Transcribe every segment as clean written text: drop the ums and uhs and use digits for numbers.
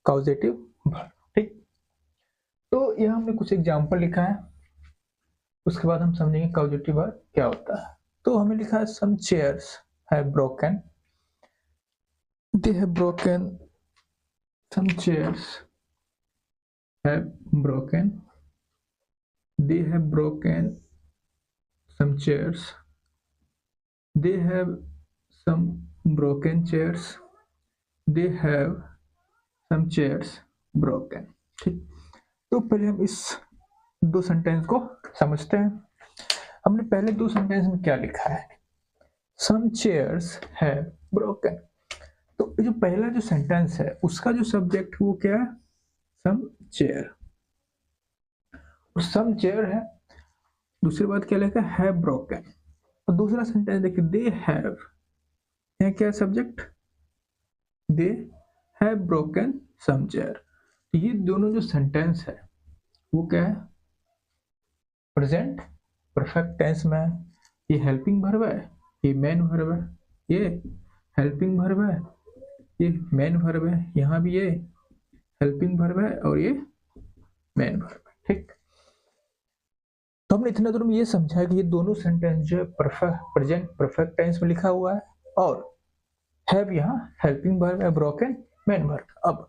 Causative verb. ठीक, तो यहाँ हमने कुछ एग्जाम्पल लिखा है, उसके बाद हम समझेंगे कॉजेटिव वर्ब क्या होता है। तो हमें लिखा है some chairs have broken, they have broken, some chairs have broken, they have broken some chairs, they have some broken chairs, they have some chairs broken। ठीक, तो पहले हम इस दो सेंटेंस को समझते हैं। हमने पहले दो सेंटेंस में क्या लिखा है, some chairs have broken। तो जो पहला जो सेंटेंस है उसका जो सब्जेक्ट वो क्या है, some chair, और some chair है। दूसरी बात क्या लिखा है, have broken। और दूसरा सेंटेंस देखिए, दे हैव, यहाँ क्या subject, they have broken some chair. तो ये दोनों जो सेंटेंस है वो क्या है, प्रेजेंट परफेक्ट टेंस में है। ये हेल्पिंग वर्ब है, ये मेन वर्ब है, ये हेल्पिंग वर्ब है, ये मेन वर्ब है, यहाँ भी ये हेल्पिंग वर्ब है और ये मेन वर्ब है। ठीक, तो हमने इतना दूर में ये समझा कि ये दोनों सेंटेंस जो प्रेजेंट परफेक्ट टेंस में लिखा हुआ है और हैव यहाँ हेल्पिंग वर्ब है, ब्रोकन मेन वर्ब। अब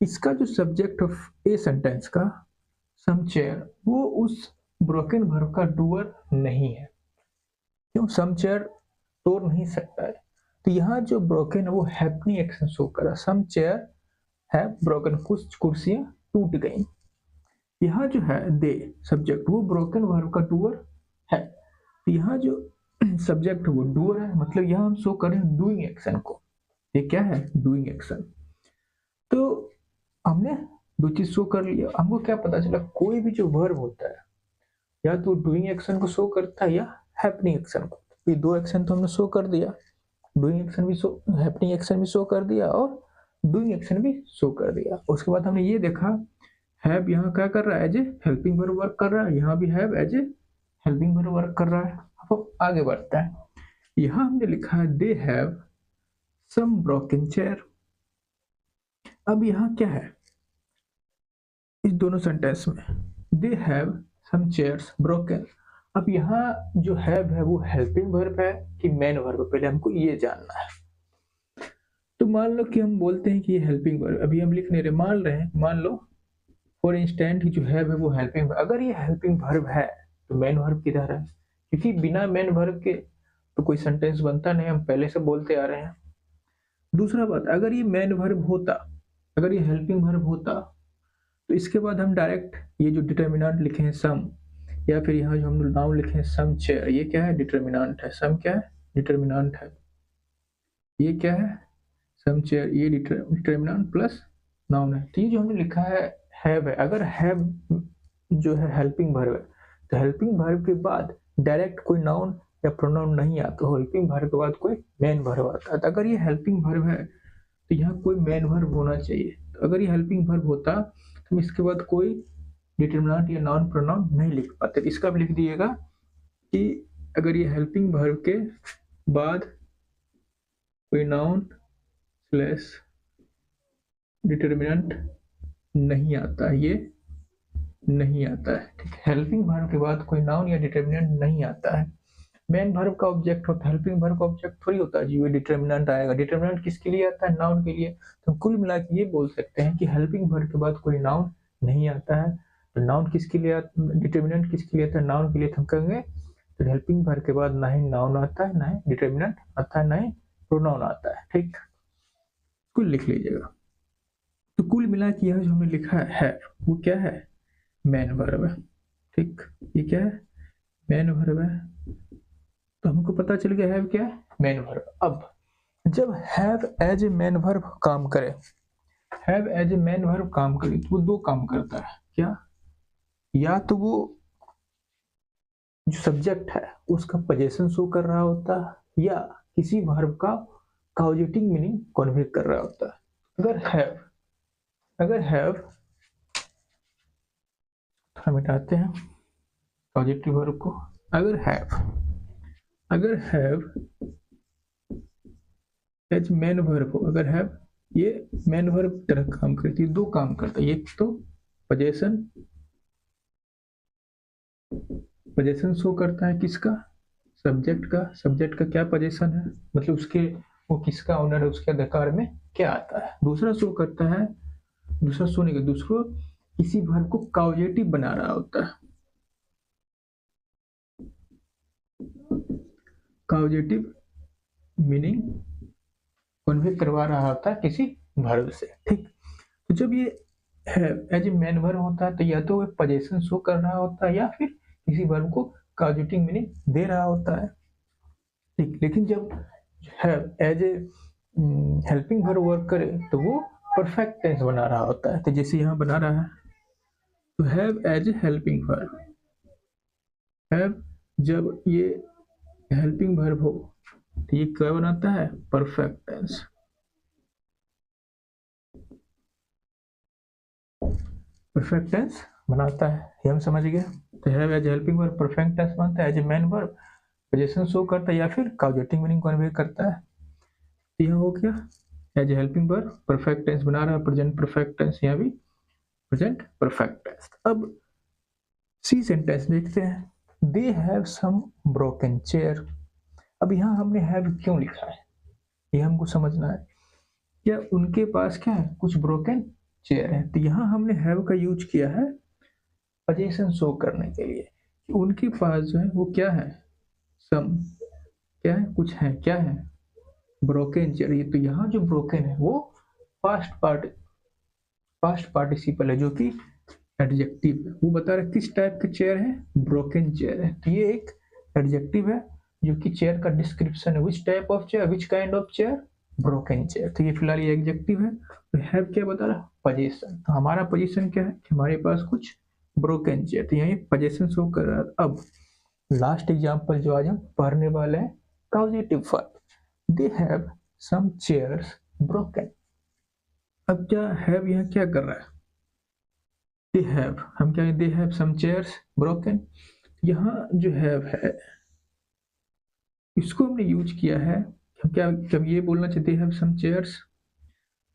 इसका जो सब्जेक्ट ऑफ ए सेंटेंस का सम चेयर, वो उस ब्रोकन वर्ब का डूअर नहीं है। क्यों, सम चेयर तोड़ नहीं सकता है। तो यहाँ जो ब्रोकन है वो हैपनिंग एक्शन शो कर रहा है, सम चेयर है ब्रोकन, कुछ कुर्सियां टूट गई। यहाँ जो है दे सब्जेक्ट, वो ब्रोकन वर्ब का डूअर है। तो यहाँ जो सब्जेक्ट वो डूअर है, मतलब यहाँ हम शो कर रहे हैं डूइंग एक्शन को। ये क्या है, डूइंग एक्शन। तो हमने दो चीज शो कर लिया। हमको क्या पता चला, कोई भी जो वर्ब होता है या तो डूइंग एक्शन को शो करता है या हैपनिंग एक्शन को। ये दो एक्शन तो हमने शो कर दिया, डूइंग एक्शन भी शो, हैपनिंग एक्शन भी शो कर दिया और डूइंग एक्शन भी शो कर दिया। उसके बाद हमने ये देखा, हैव यहाँ क्या कर रहा है, as a helping verb work कर रहा है, यहाँ भी have as a helping verb work कर रहा है। अब आगे बढ़ता है, यहाँ हमने लिखा है they have some broken chair. अब यहाँ क्या है, इस दोनों सेंटेंस में they have some chairs broken. अब यहाँ जो हैव है वो हेल्पिंग वर्ब है कि मेन वर्ब, पहले हमको ये जानना है। तो मान लो कि हम बोलते हैं कि ये हेल्पिंग वर्ब, अभी हम लिख नहीं रहे, मान रहे हैं, मान लो फॉर इंस्टेंट जो है वो हेल्पिंग वर्ब। अगर ये हेल्पिंग वर्ब है तो मेन वर्ब किधर है, क्योंकि बिना मेन वर्ब के तो कोई सेंटेंस बनता नहीं, हम पहले से बोलते आ रहे हैं। दूसरा बात, अगर ये मेन वर्ब होता, अगर ये हेल्पिंग वर्ब होता तो इसके बाद हम डायरेक्ट ये जो डिटर्मिनेंट लिखे हैं सम, या फिर यहाँ जो हम नाउन लिखे हैं सम चेयर, ये क्या है, डिटर्मिनेंट है। सम क्या है, डिटर्मिनेंट है। ये क्या है, सम चेयर, ये डिटर्मिनेंट प्लस नाउन है। तो ये जो हमने लिखा है हैव है, अगर हैव जो है हेल्पिंग वर्ब है तो हेल्पिंग वर्ब के बाद डायरेक्ट कोई नाउन या प्रोनाउन नहीं आता, तो हेल्पिंग वर्ब के बाद कोई मेन वर्ब आता है। तो अगर ये हेल्पिंग वर्ब है तो यहाँ कोई मेन वर्ब होना चाहिए। तो अगर ये हेल्पिंग वर्ब होता तो इसके बाद कोई डिटरमिनेंट या नाउन प्रोनाउन नहीं लिख पाते। इसका भी लिख दिएगा कि अगर ये हेल्पिंग वर्ब के बाद कोई नाउन स्लैश डिटरमिनेंट नहीं आता है, ये नहीं आता है। ठीक, हेल्पिंग वर्ब के बाद कोई नाउन या डिटरमिनेंट नहीं आता है। मेन वर्ब का ऑब्जेक्ट होता है, हेल्पिंग वर्ब का ऑब्जेक्ट थोड़ी होता है जी, ये डिटरमिनेंट आएगा। डिटरमिनेंट किसके लिए आता है, नाउन के लिए। तो कुल मिला के ये बोल सकते हैं कि हेल्पिंग वर्ब के बाद कोई नाउन नहीं आता है। तो नाउन किसके लिए, डिटरमिनेंट किसके लिए आता है, नाउन के लिए। हम कहेंगे तो हेल्पिंग वर्ब के बाद ना ही नाउन आता है, ना ही डिटरमिनेंट आता है, ना ही प्रोनाउन आता है। ठीक, कुल लिख लीजिएगा। तो कुल मिला के यह जो हमने लिखा है वो क्या है, मेन वर्ब है। ठीक, ये क्या है, मेन वर्ब है। तो हमको पता चल गया है क्या है, मेन वर्ब। अब जब have as a main verb काम करे, have as a main verb काम करे तो वो दो काम करता है। क्या, या तो वो जो सब्जेक्ट है उसका पोजीशन शो कर रहा होता है, या किसी वर्ब का कॉजेटिव मीनिंग कन्वे कर रहा होता है। अगर हैव हम मिटाते हैं पॉजिटिव वर्ब को, अगर हैव एज मेन वर्ब हो, अगर हैव ये मेन वर्ब तरह काम करती है, दो काम करता है। एक तो पोजेशन, पोजेशन शो करता है किसका, सब्जेक्ट का। सब्जेक्ट का क्या पोजीशन है, मतलब उसके वो किसका ऑनर है, उसके अधिकार में क्या आता है। दूसरा शो करता है, दूसरा शो नहीं, दूसरा किसी वर्ब को काउजेटिव बना रहा होता है, काउजेटिव मीनिंग कन्वे करवा रहा होता है किसी वर्ब से, ठीक। तो जब ये एज ए मेन वर्ब होता है तो या तो पोजीशन शो कर रहा होता है या फिर किसी वर्ब को काउजेटिव मीनिंग दे रहा होता है, ठीक। लेकिन जब है as a helping verb work करे तो वो परफेक्ट टेंस बना रहा होता है। तो जैसे यहाँ बना रहा है, तो have as a helping verb, have जब ये हेल्पिंग वर्ब हो तो ये क्या बनाता है, परफेक्ट टेंस, परफेक्ट टेंस बनाता है। ये हम समझ गए। तो have as helping verb perfect tense बनता है, as a main verb position show करता है या फिर काउजेटिव मीनिंग कन्वे करता है। तो यह हो गया as a helping verb perfect tense बना रहा है, प्रेजेंट परफेक्ट टेंस, यहाँ भी प्रेजेंट परफेक्ट टेंस। अब सी सेंटेंस देखते हैं, they have some broken chair. अब यहाँ हमने हैव क्यों लिखा है, ये हमको समझना है। क्या उनके पास क्या है, कुछ ब्रोकन चेयर है। तो यहाँ हमने हैव का यूज किया है पोजीशन शो करने के लिए कि उनके पास जो है वो क्या है, सम क्या है, कुछ है, क्या है, ब्रोकन चेयर। तो यहाँ जो ब्रोकन है वो पास्ट पार्टिसिपल है, जो कि एडजेक्टिव है। वो बता रहा है किस टाइप का चेयर है, ब्रोकन चेयर है। तो ये एक एडजेक्टिव है जो कि चेयर का डिस्क्रिप्शन है, which type of chair, which kind of chair, broken chair. तो ये फिलहाल ये एडजेक्टिव है। तो हैव क्या बता रहा है, पोजीशन। तो हमारा पोजीशन क्या है कि हमारे पास कुछ ब्रोकन चेयर, तो यहाँ पोजीशन शो कर रहा है। अब लास्ट एग्जांपल जो आज हम पढ़ने वाले हैं, causative verb, they have some chairs broken. अब क्या हैव यहाँ क्या कर रहा है, दे हैव, हम क्या, they have some chairs broken. यहाँ जो हैव है इसको हमने यूज किया है, हम क्या जब ये बोलना चाहते हैं सम चेयर्स,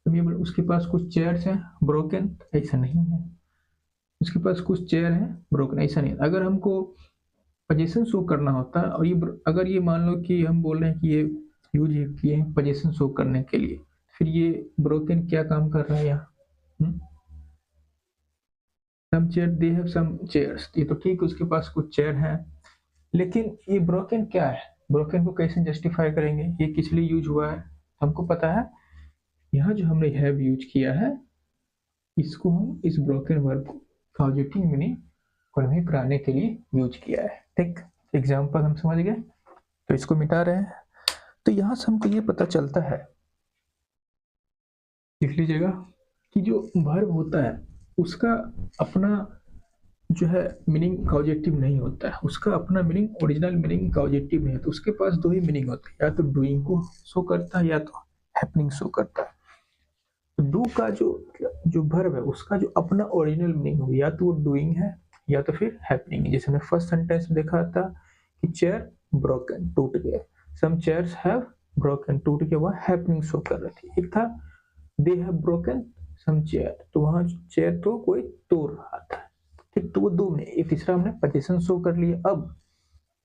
तब ये उसके पास कुछ चेयर्स हैं ब्रोकन, ऐसा नहीं है। उसके पास कुछ चेयर है ब्रोकन, ऐसा नहीं। अगर हमको पोजीशन शो करना होता है और ये अगर ये मान लो कि हम बोल रहे हैं कि ये यूज किए हैं पोजीशन शो करने के लिए, फिर ये ब्रोकन क्या काम कर रहा है यहाँ, some chair, they have some chairs, ये तो ठीक है, उसके पास कुछ चेयर है। लेकिन ये ब्रोकन क्या है, ब्रोकन को कैसे जस्टिफाई करेंगे, ये किस लिए यूज हुआ है हमको पता है। यहाँ जो हमने हैव यूज किया है, इसको हम इस ब्रोकन वर्ब को काउजेटिव मीनिंग कन्वे कराने के लिए यूज किया है, ठीक। एग्जाम्पल हम समझ गए, तो इसको मिटा रहे हैं। तो यहाँ से हमको ये पता चलता है, लिख लीजिएगा, कि जो वर्ब होता है उसका अपना जो है मीनिंग काउजेटिव नहीं होता है, उसका अपना मीनिंग ओरिजिनल मीनिंग काउजेटिव नहीं है। तो उसके पास दो ही मीनिंग होते हैं, या तो डूइंग को शो करता है या तो हैपनिंग शो करता है। तो डू का जो जो वर्ब है उसका जो अपना ओरिजिनल मीनिंग हो, या तो वो डूइंग है या तो फिर हैपनिंग है। जैसे हमने फर्स्ट सेंटेंस में देखा था कि चेयर ब्रोकन, टूट गया, सम चेयर्स हैव ब्रोकन, टूट गया, वह हैपनिंग शो कर रही थी। एक था they have broken some chair, तो वहां चेयर तो कोई तोड़ रहा था, ठीक। तो वो दो में एक, तीसरा हमने पोजीशन शो कर लिया। अब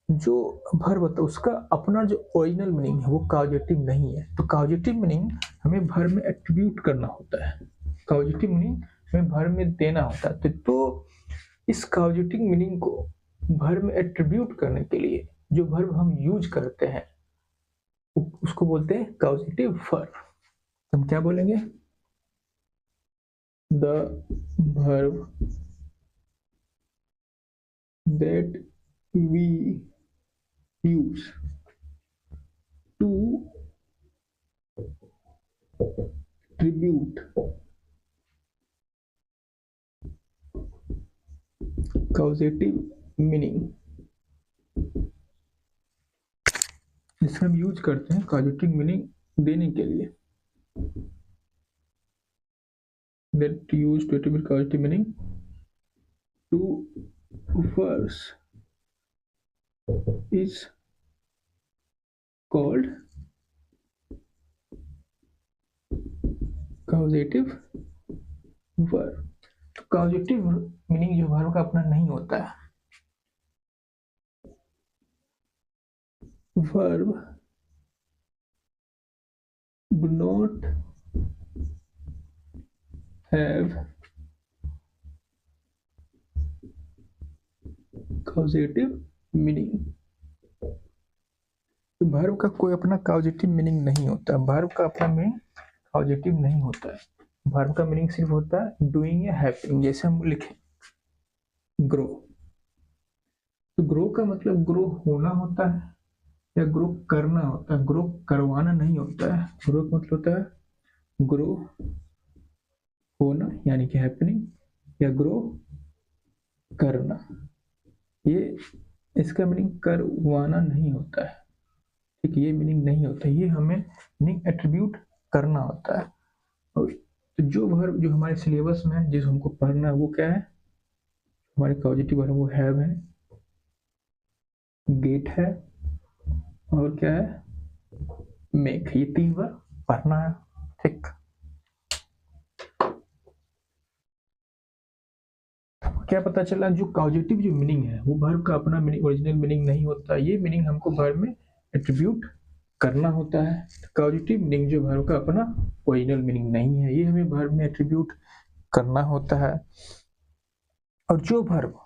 जो वर्ब होता है उसका अपना जो ओरिजिनल मीनिंग है वो काउजेटिव नहीं है। तो काउजेटिव मीनिंग हमें वर्ब में एट्रीब्यूट करना होता है, काउजेटिव मीनिंग हमें वर्ब में देना होता है। तो इस काउजेटिव मीनिंग को वर्ब में एट्रीब्यूट करने के लिए जो वर्ब हम यूज करते हैं उसको बोलते हैं काउजेटिव वर्ब। हम क्या बोलेंगे, the verb that we use to attribute causative meaning, जिसे हम यूज करते हैं causative meaning देने के लिए, that use to attribute causative meaning to verbs is called causative verb. तो कॉजेटिव मीनिंग जो वर्ब का अपना नहीं होता है, verb do not have causative meaning। तो verb का कोई अपना causative meaning नहीं होता, verb का अपना मीनिंग causative नहीं होता है। verb का मीनिंग सिर्फ होता है doing या happening। जैसे हम लिखें grow, तो grow का मतलब grow होना होता है या ग्रो करना होता है, ग्रो करवाना नहीं होता है। ग्रो का मतलब होता है ग्रो होना यानी कि हैपनिंग, या ग्रो करना। ये इसका मीनिंग करवाना नहीं होता है, ठीक, ये मीनिंग नहीं होता, ये हमें मीनिंग एट्रीब्यूट करना होता है। और तो जो वर्ब जो हमारे सिलेबस में है, जिस हमको पढ़ना है, वो क्या है, हमारे पॉजिटिव वर्ब वो हैव है, गेट है, और क्या है, मेक। ये तीन बार पढ़ना है, ठीक। क्या पता चला, जो कॉजेटिव जो मीनिंग है वो वर्ब का अपना मीनिंग ओरिजिनल मीनिंग नहीं होता, ये मीनिंग हमको वर्ब में एट्रीब्यूट करना होता है। कॉजेटिव मीनिंग जो वर्ब का अपना ओरिजिनल मीनिंग नहीं है, ये हमें वर्ब में एट्रीब्यूट करना होता है। और जो वर्ब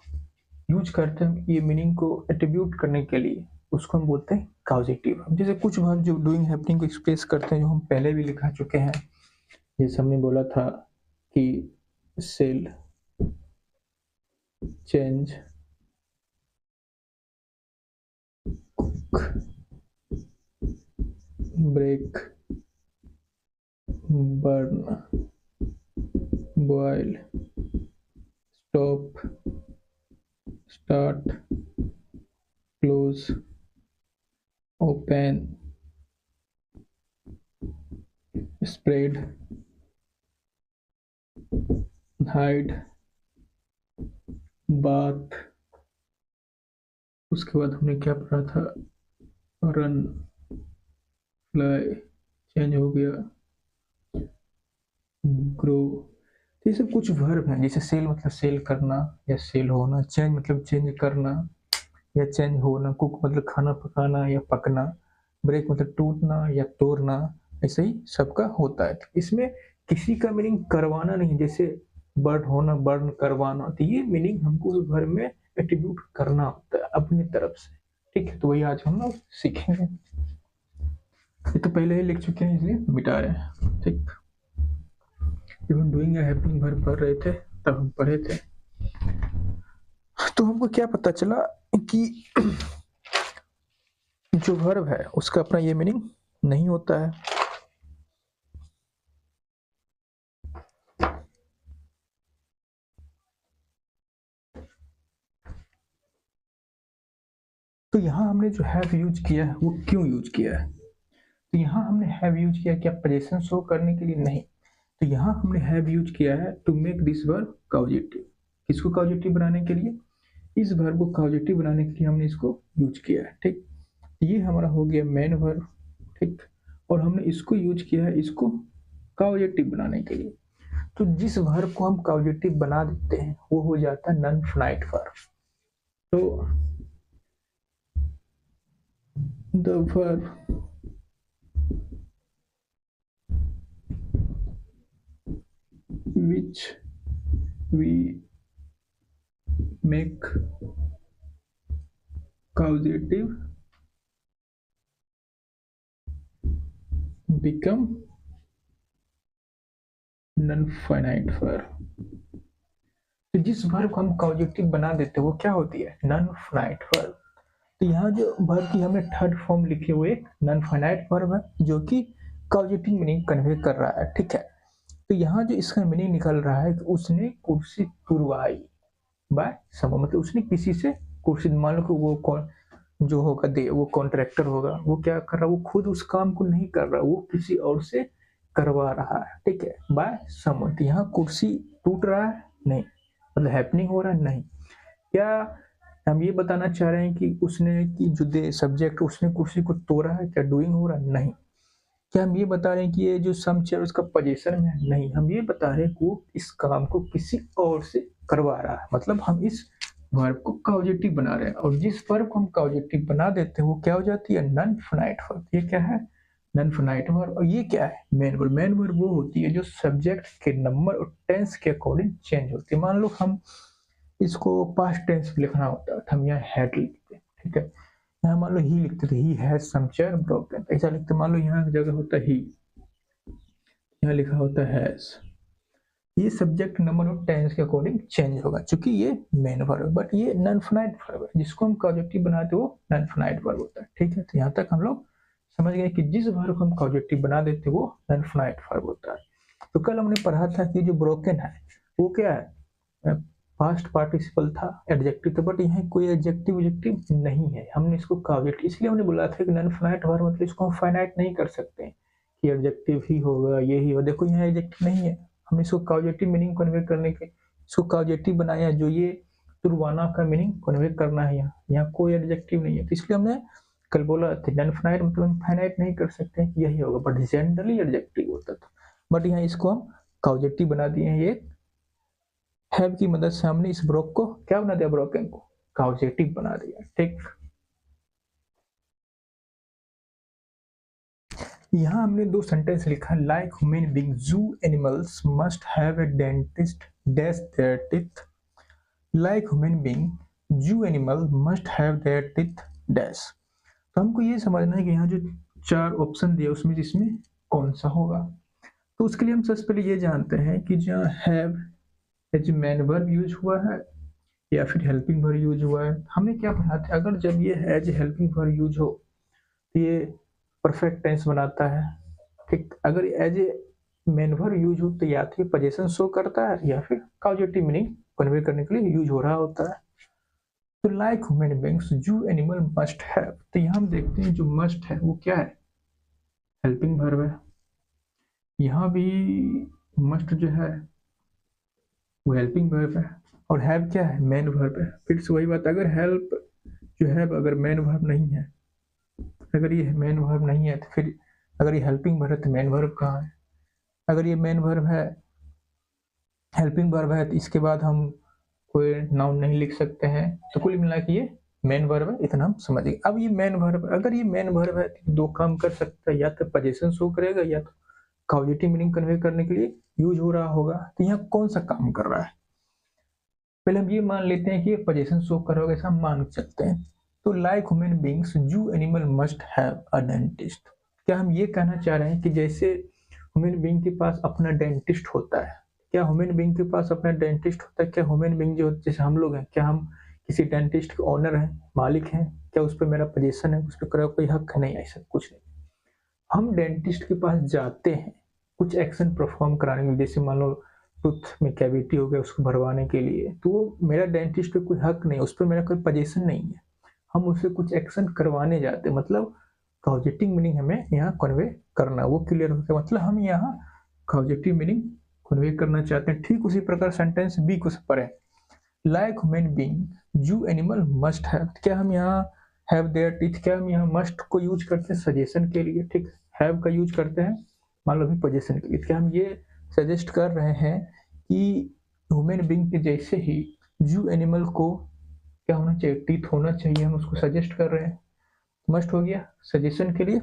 यूज करते हैं ये मीनिंग को एट्रीब्यूट करने के लिए, उसको हम बोलते हैं कॉजेटिव। जैसे कुछ वर्ब जो डूइंग हैपनिंग को एक्सप्रेस करते हैं, जो हम पहले भी लिखा चुके हैं, जैसे हमने बोला था कि sell, change, cook, break, burn, boil, stop, start, close, open, spread, hide, bath. उसके बाद हमने क्या पढ़ा था, रन, फ्लाई, चेंज हो गया, ग्रो। ये सब कुछ वर्ब हैं। जैसे सेल मतलब सेल करना या सेल होना, चेंज मतलब चेंज करना या चेंज होना, कुक मतलब खाना पकाना या पकना, ब्रेक मतलब टूटना या तोड़ना, ऐसे ही सबका होता है। इसमें किसी का मीनिंग करवाना नहीं, जैसे बर्न होना, बर्न करवाना, तो ये मीनिंग हमको उस वर्ब में एट्रीब्यूट करना होता है अपनी तरफ से, ठीक है। तो वही आज हम लोग सीखेंगे। ये तो पहले ही लिख चुके हैं इसलिए मिटा रहे हैं, ठीक। जब हम डूइंग या हैपनिंग वर्ब पढ़ रहे थे तब हम पढ़े थे, तो हमको क्या पता चला कि जो वर्ब है उसका अपना ये मीनिंग नहीं होता है। तो यहाँ हमने जो हैव यूज किया है वो क्यों यूज किया है, तो यहाँ हमने हैव यूज किया क्या पोजीशन शो करने के लिए, नहीं। तो यहाँ हमने हैव यूज किया है to make this verb causative. किसको कॉजेटिव बनाने के लिए, इस वर्ब को कॉजेटिव बनाने के लिए हमने इसको यूज किया है, ठीक। ये हमारा हो गया मेन वर्ब, ठीक। और हमने इसको यूज किया है इसको कॉजेटिव बनाने के लिए। तो जिस वर्ब को हम कॉजेटिव बना देते हैं वो हो जाता है नॉन फाइनाइट वर्ब। तो the verb which we make causative become non finite verb. तो जिस वर्ब को हम कॉजेटिव बना देते हैं वो क्या होती है, नॉन फाइनाइट वर्ब। तो यहाँ जो वर्ब की हमने थर्ड फॉर्म लिखे हुए नॉन फाइनाइट वर्ब है जो कि कॉजेटिव मीनिंग कन्वे कर रहा है, ठीक है। तो यहाँ जो इसका मीनिंग निकल रहा है कि उसने कुर्सी तुड़वाई बाय समवन, मतलब उसने किसी से कुर्सी, मान लो कि वो कौन जो होगा दे, वो कॉन्ट्रैक्टर होगा, वो क्या कर रहा है, वो खुद उस काम को नहीं कर रहा, वो किसी और से करवा रहा है, ठीक है, बाय समवन। तो यहाँ कुर्सी टूट रहा है नहीं, मतलब हैपनिंग हो रहा है नहीं। क्या हम ये बताना चाह रहे हैं कि उसने कि जो दे सब्जेक्ट उसने कुर्सी को तोड़ा है, क्या डूइंग हो रहा है, नहीं। क्या हम ये बता रहे हैं कि ये जो सम चेयर उसका पोजीशन में है? नहीं, हम ये बता रहे हैं कि वो इस काम को किसी और से करवा रहा है, मतलब हम इस वर्ब को कॉजेटिव बना रहे हैं, और जिस वर्ब को हम कॉजेटिव बना देते हैं वो क्या हो जाती है? Non finite verb. ये क्या है? Non finite verb. और ये क्या है? Main verb. मेन वर्ब वो होती है जो सब्जेक्ट के नंबर और टेंस के अकॉर्डिंग चेंज होती है। मान लो हम इसको पास्ट टेंस में लिखना होता है तो हम यहाँ हैड लिखते हैं, ठीक है। यहाँ मान लो ही लिखते थे, he has some chair broken, ऐसा लिखते। मान लो यहाँ जगह होता है ही, यहाँ लिखा होता है हैज। ये सब्जेक्ट नंबर और टेंस के अकॉर्डिंग चेंज होगा, क्योंकि ये मेन वर्ब है, बट ये नॉन फिनाइट वर्ब है। जिसको हम कॉजेक्टिव बनाते वो नॉन फिनाइट वर्ब होता है, ठीक है। तो यहाँ तक हम लोग समझ गए कि जिस वर्ब को हम कॉजेक्टिव बना देते वो नॉन फिनाइट वर्ब होता है। तो कल हमने पढ़ा था कि जो ब्रोकन है वो क्या है? पास्ट पार्टिसिपल था, एडजेक्टिव था, बट यहाँ कोई एडजेक्टिव नहीं है। हमने इसको कॉजेक्टिव इसलिए हमने बोला था कि नॉन फिनाइट वर्ब मतलब इसको हम फाइनाइट नहीं कर सकते कि एडजेक्टिव ही होगा, ये ही होगा। देखो यहाँ एडजेक्टिव नहीं है, हमने इसको कॉजेटिव मीनिंग कन्वे करने के इसको कॉजेटिव बनाया, जो ये तुरवाना का मीनिंग कन्वे करना है। यहाँ कोई एडजेक्टिव नहीं है, तो इसलिए हमने कल बोला था नॉन फाइनाइट मतलब हम फाइनाइट नहीं कर सकते, यही होगा, बट जनरली एडजेक्टिव होता था। बट यहाँ इसको हम कॉजेटिव बना दिए हैं। ये हैव की मदद से हमने इस ब्रोक को क्या बना दिया? ब्रोकन को कॉजेटिव बना दिया, ठीक। यहाँ हमने दो सेंटेंस लिखा, like human being zoo animals must have a dentist dash their teeth. Like human being zoo animal must have their teeth dash. तो हमको ये समझना है कि यहाँ जो चार ऑप्शन दिए उसमें जिसमें कौन सा होगा। तो उसके लिए हम सबसे पहले ये जानते हैं कि जहाँ have as main verb use हुआ है या फिर हेल्पिंग वर्ब यूज हुआ है। हमने क्या पढ़ा था? अगर जब ये एज हेल्पिंग वर्ब यूज हो तो ये परफेक्ट टेंस बनाता है, ठीक। अगर as a main verb use हो तो या तो पोजीशन शो करता है या फिर कॉजेटिव मीनिंग कन्वे करने के लिए यूज हो रहा होता है। तो लाइक ह्यूमन बीइंग्स जू एनिमल मस्ट हैव, तो यहाँ हम देखते हैं जो मस्ट है वो क्या है? हेल्पिंग वर्ब है। यहाँ भी मस्ट जो है वो हेल्पिंग वर्ब है, और हैव क्या है? मेन वर्ब है। फिर से वही बात, अगर हेल्प जो है अगर मेन वर्ब नहीं है, अगर ये मेन वर्ब नहीं है तो फिर अगर ये हेल्पिंग वर्ब है तो मेन वर्ब कहाँ है? अगर ये मेन वर्ब है, हेल्पिंग वर्ब है, तो इसके बाद हम कोई नाउन नहीं लिख सकते हैं। तो कुल मिला के ये मेन वर्ब है, इतना हम समझ गए। अब ये मेन वर्ब, अगर ये मेन वर्ब है तो दो काम कर सकता है, या तो पोजीशन शो करेगा या तो कॉजेटिव मीनिंग कन्वे करने के लिए यूज हो रहा होगा। तो यहाँ कौन सा काम कर रहा है? पहले हम ये मान लेते हैं कि ये पोजीशन शो कर रहा होगा, ऐसा हम मान सकते हैं। तो लाइक ह्यूमन बीइंग्स जू animal must have a dentist. क्या हम ये कहना चाह रहे हैं कि जैसे ह्यूमन बीइंग के पास अपना डेंटिस्ट होता है, क्या ह्यूमन बीइंग के पास अपना डेंटिस्ट होता है? क्या ह्यूमन बीइंग जो जैसे हम लोग हैं, क्या हम किसी डेंटिस्ट के ओनर हैं, मालिक हैं? क्या उस पर मेरा पोजीशन है, उस पर कोई हक है? नहीं, ऐसा कुछ नहीं। हम डेंटिस्ट के पास जाते हैं कुछ एक्शन परफॉर्म कराने में, जैसे मान लो टूथ में कैविटी हो गया उसको भरवाने के लिए, तो वो मेरा डेंटिस्ट पे कोई हक नहीं, उस पर मेरा कोई पोजीशन नहीं है। हम उससे कुछ एक्शन करवाने जाते हैं, मतलब पॉजिटिव मीनिंग हमें यहाँ कन्वे करना, वो क्लियर हो गया। मतलब हम यहाँ पॉजिटिव मीनिंग कन्वे करना चाहते हैं। ठीक उसी प्रकार सेंटेंस बी को पढ़ें, like human being zoo animal must have. क्या हम यहाँ हैव देयर टीथ, क्या हम यहाँ मस्ट को यूज करते हैं सजेशन के लिए? ठीक, हैव का यूज करते हैं मान लो भी पोजीशन के लिए। क्या हम ये सजेस्ट कर रहे हैं कि ह्यूमन बीइंग के जैसे ही जू एनिमल को क्या होना चाहिए? टीथ होना चाहिए, हम उसको सजेस्ट कर रहे हैं। मस्ट हो गया सजेशन के लिए,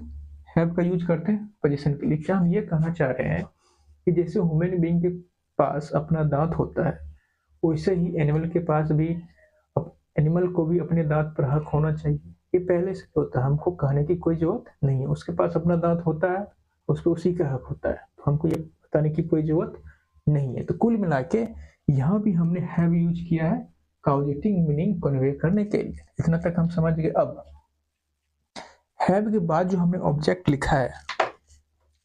हैव का यूज करते हैं पोजीशन के लिए। क्या हम ये कहना चाह रहे हैं कि जैसे ह्यूमन बीइंग के पास अपना दांत होता है, वैसे ही एनिमल के पास भी, एनिमल को भी अपने दांत पर हक होना चाहिए। ये पहले से होता है, हमको कहने की कोई जरूरत नहीं है। उसके पास अपना दांत होता है, उस पर उसी का हक होता है, तो हमको ये बताने की कोई जरूरत नहीं है। तो कुल मिला के यहाँ भी हमने हैव यूज किया है कॉजेटिव मीनिंग कन्वे करने के लिए। इतना तक हम समझ गए। अब हैव के बाद जो हमने ऑब्जेक्ट लिखा है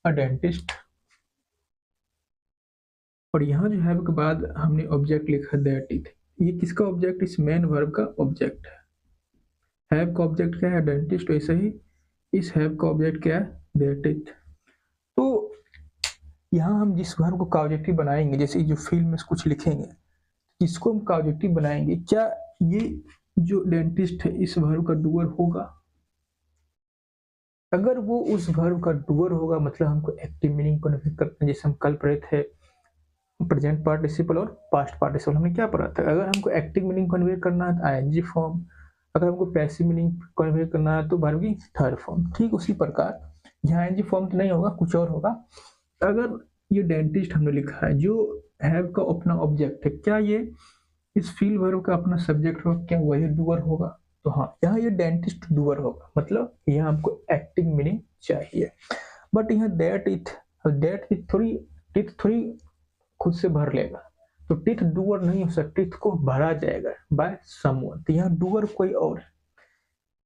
अ डेंटिस्ट, और यहाँ जो हैव के बाद हमने ऑब्जेक्ट लिखा देयर टीथ, ये किसका ऑब्जेक्ट? इस मेन वर्ब का ऑब्जेक्ट है। हैव का ऑब्जेक्ट क्या है? डेंटिस्ट। वैसे ही इस हैव का ऑब्जेक्ट क्या है? There teeth. तो यहाँ हम जिस वर्ब को कॉजेक्टिव बनाएंगे, जैसे जो फील्ड में कुछ लिखेंगे, इसको हम कॉजेक्टिव बनाएंगे, क्या ये जो डेंटिस्ट है इस वर्ब का डूअर होगा? अगर वो उस वर्ब का डूअर होगा मतलब हमको एक्टिव मीनिंग कन्वे करना है, जैसे हम कल पढ़े थे प्रेजेंट पार्टिसिपल और पास्ट पार्टिसिपल हमने क्या पढ़ा था। अगर हमको एक्टिव मीनिंग कन्वे करना है तो आईएनजी फॉर्म, अगर हमको पैसिव मीनिंग कन्वे करना है तो वर्ब की थर्ड फॉर्म। ठीक उसी प्रकार यहाँ आईएनजी फॉर्म तो नहीं होगा, कुछ और होगा। अगर ये डेंटिस्ट हमने लिखा है जो हैव का अपना ऑब्जेक्ट है, क्या ये इस फील वर्ब का अपना सब्जेक्ट होगा, क्या वही डूअर होगा? तो हाँ, यहाँ ये डेंटिस्ट डूअर होगा, मतलब यहाँ हमको एक्टिव मीनिंग चाहिए। बट यहाँ दैट थोड़ी खुद से भर लेगा, तो टिथ डूअर नहीं हो सकता, टिथ को भरा जाएगा बाय समवन। तो यहाँ डूअर कोई और है,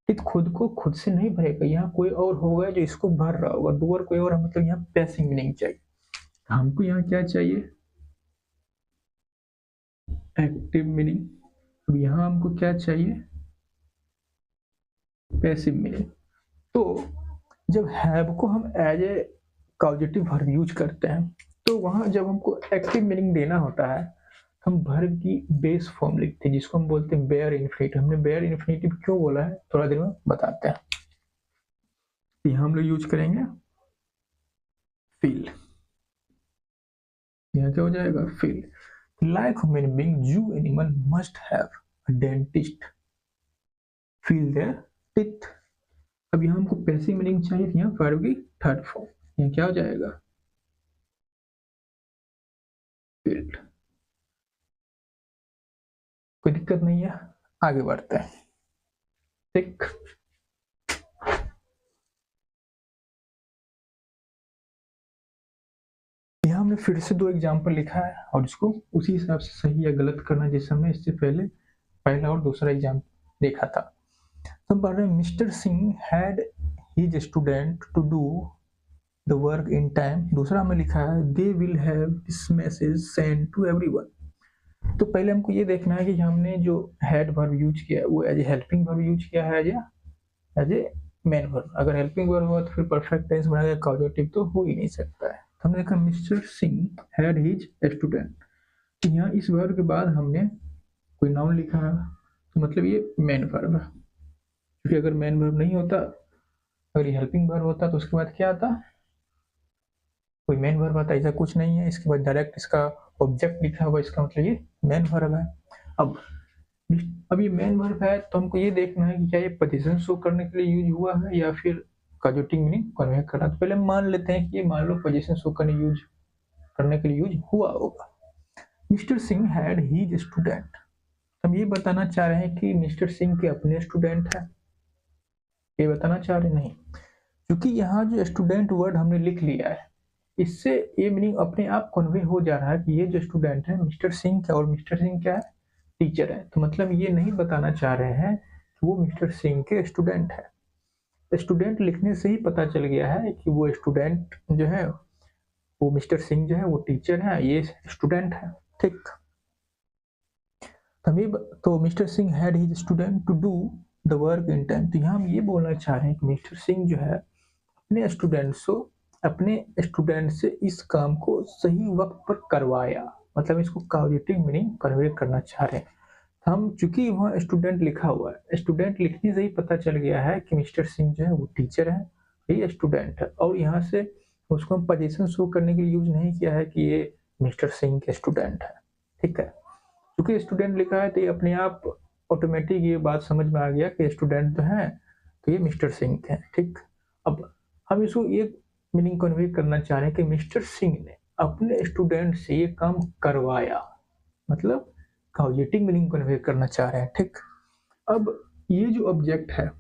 टिथ खुद को खुद से नहीं भरेगा, यहाँ कोई और होगा जो इसको भर रहा होगा। डूअर कोई और है, मतलब यहाँ पैसिव मीनिंग चाहिए। हमको यहाँ क्या चाहिए? Active meaning. अब यहाँ हमको क्या चाहिए? Passive meaning. तो जब हैव को हम as a causative verb use करते हैं तो वहां जब हमको एक्टिव मीनिंग देना होता है हम वर्ब की बेस फॉर्म लिखते हैं, जिसको हम बोलते हैं बेयर इन्फिनिटिव। हमने बेयर इन्फिनिटिव क्यों बोला है थोड़ा देर में बताते हैं। यहाँ हम लोग यूज करेंगे फील। यहाँ क्या हो जाएगा? Feel. Like human being you animal must have a dentist feel there teeth. अब यहाँ हमको पैसिव मीनिंग चाहिए, यहाँ वर्ब की थर्ड फॉर्म। यहाँ क्या हो जाएगा? फील्ड। कोई दिक्कत नहीं है, आगे बढ़ते हैं। ठीक, यहाँ हमने फिर से 2 एग्जाम्पल लिखा है और इसको उसी हिसाब से सही या गलत करना जैसे हमने इससे पहले पहला और दूसरा एग्जाम देखा था। तो हम पढ़ रहे हैं mister Singh had his student to do the work in time. दूसरा हमें लिखा है they will have this message send to everyone. तो पहले हमको ये देखना है कि हमने जो हैड वर्ब यूज किया है वो as a helping verb use किया है एज ए मेन वर्ब। अगर हेल्पिंग वर्ब हुआ तो फिर परफेक्ट टेंस बनाएगा, कॉजेटिव तो हो ही नहीं सकता है। हमने देखा mister Singh had his student, तो यहाँ इस वर्ब के बाद हमने कोई नाउन लिखा है तो मतलब ये मेन वर्ब है। क्योंकि अगर मेन वर्ब नहीं होता, अगर ये हेल्पिंग वर्ब होता तो उसके बाद क्या आता? कोई मेन वर्ब आता। ऐसा कुछ नहीं है, इसके बाद डायरेक्ट इसका ऑब्जेक्ट लिखा हुआ, इसका मतलब ये मेन वर्ब है। अब ये मेन वर्ब है तो हमको ये देखना है कि क्या ये पोजीशन शो करने के लिए यूज हुआ है या फिर कॉजेटिव मीनिंग कन्वे कर रहा है। तो पहले हम मान लेते हैं कि ये मान लो पोजीशन शो करने के लिए यूज हुआ होगा। Mister Singh had his student, हम ये बताना चाह रहे हैं कि मिस्टर सिंह के अपने स्टूडेंट है, ये बताना चाह रहे नहीं। क्योंकि यहाँ जो स्टूडेंट वर्ड हमने लिख लिया है इससे ये मीनिंग अपने आप कन्वे हो जा रहा है कि ये जो स्टूडेंट है मिस्टर सिंह क्या, और मिस्टर सिंह क्या है? टीचर है। तो मतलब ये नहीं बताना चाह रहे हैं कि वो मिस्टर सिंह के स्टूडेंट है। स्टूडेंट लिखने से ही पता चल गया है कि वो स्टूडेंट जो है वो मिस्टर सिंह जो है वो टीचर है, ये स्टूडेंट है। ठीक, तो mister Singh had his student to do the work in time. तो यहाँ हम ये बोलना चाह रहे हैं कि मिस्टर सिंह जो है अपने स्टूडेंट से इस काम को सही वक्त पर करवाया, मतलब इसको कॉजेटिव मीनिंग कन्वे करना चाह रहे हैं। हम चूंकि वहाँ स्टूडेंट लिखा हुआ है, स्टूडेंट लिखने से ही पता चल गया है कि मिस्टर सिंह जो है वो टीचर है, ये स्टूडेंट है। और यहाँ से उसको हम पोजीशन शो करने के लिए यूज नहीं किया है कि ये मिस्टर सिंह के स्टूडेंट है। ठीक है, क्योंकि स्टूडेंट लिखा है तो ये अपने आप ऑटोमेटिक ये बात समझ में आ गया कि स्टूडेंट तो है तो ये मिस्टर सिंह के हैं। ठीक, अब हम इसको ये मीनिंग कन्वे करना चाह रहे हैं कि मिस्टर सिंह ने अपने स्टूडेंट से ये काम करवाया, मतलब कॉजेटिव मीनिंग कन्वे करना चाह रहे हैं। ठीक, अब ये जो ऑब्जेक्ट है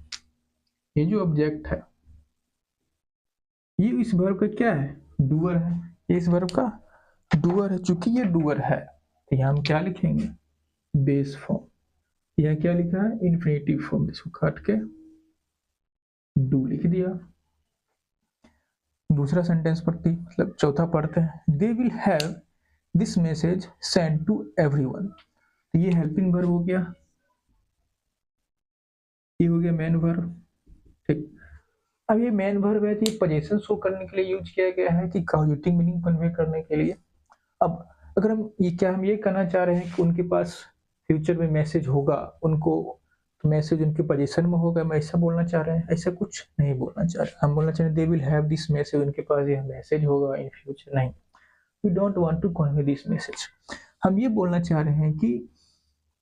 ये इस वर्ब का क्या है? डूअर है। ये इस वर्ब का डूअर है। चूंकि ये डूअर है तो यहाँ हम क्या लिखेंगे? Base form. यहाँ क्या लिखा है? Infinitive form. इसको काट के डू लिख दिया। दूसरा सेंटेंस पढ़ती मतलब चौथा पढ़ते हैं they will have this message send to everyone. तो ये हेल्पिंग वर्ब हो गया, ये हो गया मेन वर्ब। ठीक, अब ये मेन वर्ब है तो ये पोजीशन शो करने के लिए यूज किया गया है कि कॉजेटिव मीनिंग कन्वे करने के लिए। अब अगर हम ये कहना चाह रहे हैं कि उनके पास फ्यूचर में मैसेज होगा, उनको तो मैसेज उनके पोजीशन में होगा, हम ऐसा बोलना चाह रहे हैं? ऐसा कुछ नहीं बोलना चाह रहे, हम बोलना चाह रहे हैं they will have this message, उनके पास यह मैसेज होगा इन फ्यूचर। नहीं, we don't want to convey this message. हम ये बोलना चाह रहे हैं कि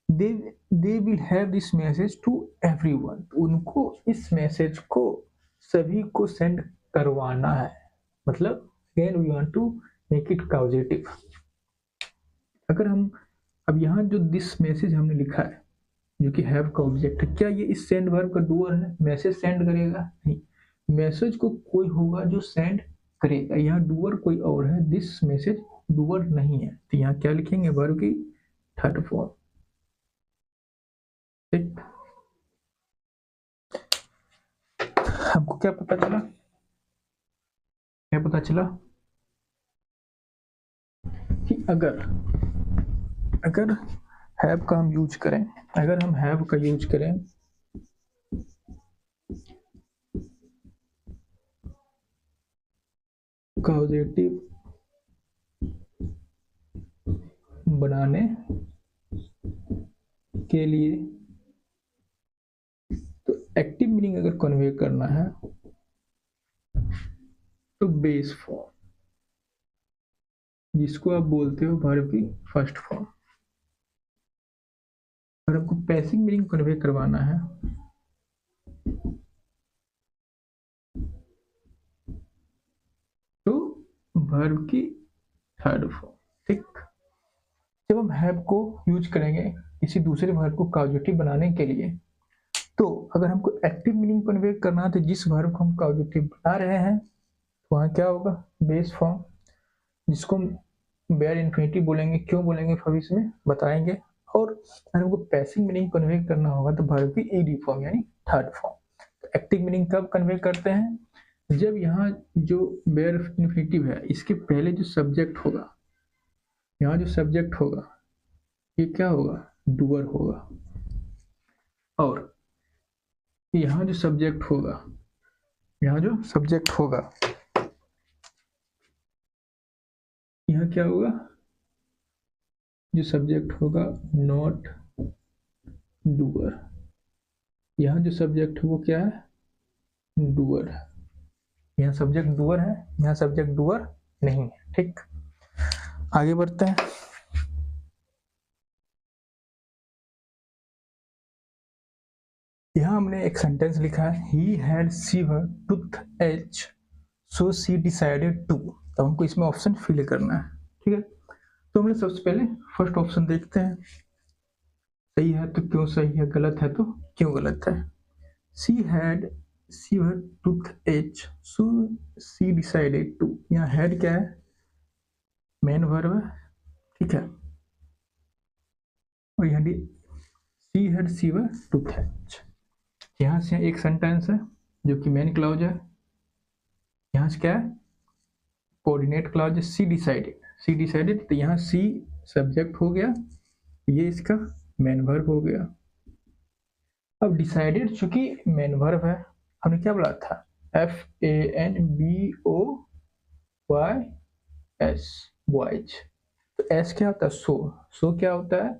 they they will have this message to everyone, उनको इस मैसेज को सभी को सेंड करवाना है। मतलब again we want to make it positive. अगर हम अब यहाँ जो दिस मैसेज हमने लिखा है जो कि हैव का ऑब्जेक्ट है, क्या ये इस सेंड वर्ब का डूअर है? मैसेज सेंड करेगा? नहीं, मैसेज को कोई होगा जो सेंड करेगा। यहाँ डूअर कोई और है, दिस मैसेज डूअर नहीं है, तो यहाँ क्या लिखेंगे? वर्ब की थर्ड फॉर्म। ठीक, हमको क्या पता चला? क्या पता चला कि अगर हैव का हम यूज करें, अगर हम हैव का यूज करें कॉजेटिव बनाने के लिए, तो एक्टिव मीनिंग अगर कन्वे करना है तो बेस फॉर्म, जिसको आप बोलते हो वर्ब की फर्स्ट फॉर्म। अगर आपको पैसिव मीनिंग कन्वे करवाना है तो वर्ब की थर्ड फॉर्म। ठीक, जब हम हैव को यूज करेंगे किसी दूसरे वर्ब को कॉजेटिव बनाने के लिए, तो अगर हमको एक्टिव मीनिंग कन्वे करना है तो जिस वर्ब को हम कॉजेटिव बना रहे हैं तो वहाँ क्या होगा? बेस फॉर्म, जिसको हम बेयर इन्फिनिटिव बोलेंगे। क्यों बोलेंगे भविष्य में बताएंगे। और अगर हमको पैसिव मीनिंग कन्वे करना होगा तो वर्ब की ईडी फॉर्म यानी थर्ड फॉर्म। तो एक्टिव मीनिंग कब कन्वे करते हैं? जब यहाँ जो बेयर इन्फिनिटिव है इसके पहले जो सब्जेक्ट होगा, यहाँ जो सब्जेक्ट होगा ये क्या होगा? डूअर होगा। और यहाँ जो सब्जेक्ट होगा, यहाँ जो सब्जेक्ट होगा यहाँ क्या होगा? जो सब्जेक्ट होगा नॉट डूअर। यहाँ जो सब्जेक्ट है वो क्या है? डूअर। यहाँ सब्जेक्ट डूअर है, यहाँ सब्जेक्ट डूअर नहीं है। ठीक, आगे बढ़ते हैं। यहाँ हमने एक सेंटेंस लिखा है he had severe toothache so she decided to. तो हमको इसमें ऑप्शन फिल करना है। ठीक है, तो हमने सबसे पहले फर्स्ट ऑप्शन देखते हैं। सही है तो क्यों सही है, गलत है तो क्यों गलत है। She had severe toothache so she decided to. यहाँ हैड क्या है? मेन वर्ब है। ठीक है, और यहाँ she had severe toothache. यहाँ से एक सेंटेंस है जो कि मेन क्लॉज है। यहाँ से क्या है? कोऑर्डिनेट क्लॉज है। सी डिसाइडेड, तो यहाँ सी सब्जेक्ट हो गया, ये इसका मेन वर्ब हो गया। अब डिसाइडेड चूंकि मेन वर्ब है, हमने क्या बोला था? FANBOYS, boys. तो एस क्या होता है? सो क्या होता है?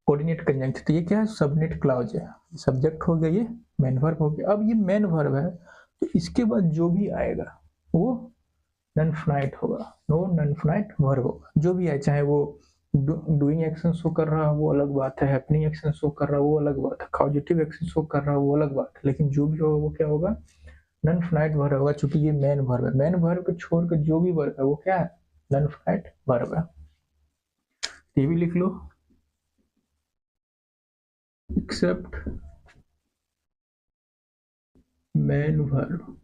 Coordinate conjunction. तो ये क्या है? सबनेट क्लॉज है। सब्जेक्ट हो गया, ये मेन वर्ब हो गया। अब ये मेन वर्ब है तो इसके बाद जो भी आएगा वो नॉन फिनाइट होगा। नो नॉन फिनाइट वर्ब होगा। जो भी आए, चाहे वो डूइंग एक्शन शो कर रहा है वो अलग बात है, हैपनिंग एक्शन शो कर रहा है वो अलग बात है, कॉजेटिव एक्शन शो कर रहा है वो अलग बात है, लेकिन जो भी होगा वो क्या होगा? नॉन फिनाइट वर्ब होगा। चूंकि ये मेन वर्ब है, मेन वर्ब को छोड़कर जो भी वर्ब है वो क्या है? नॉन फिनाइट वर्ब है। ये भी लिख लो, except main verb,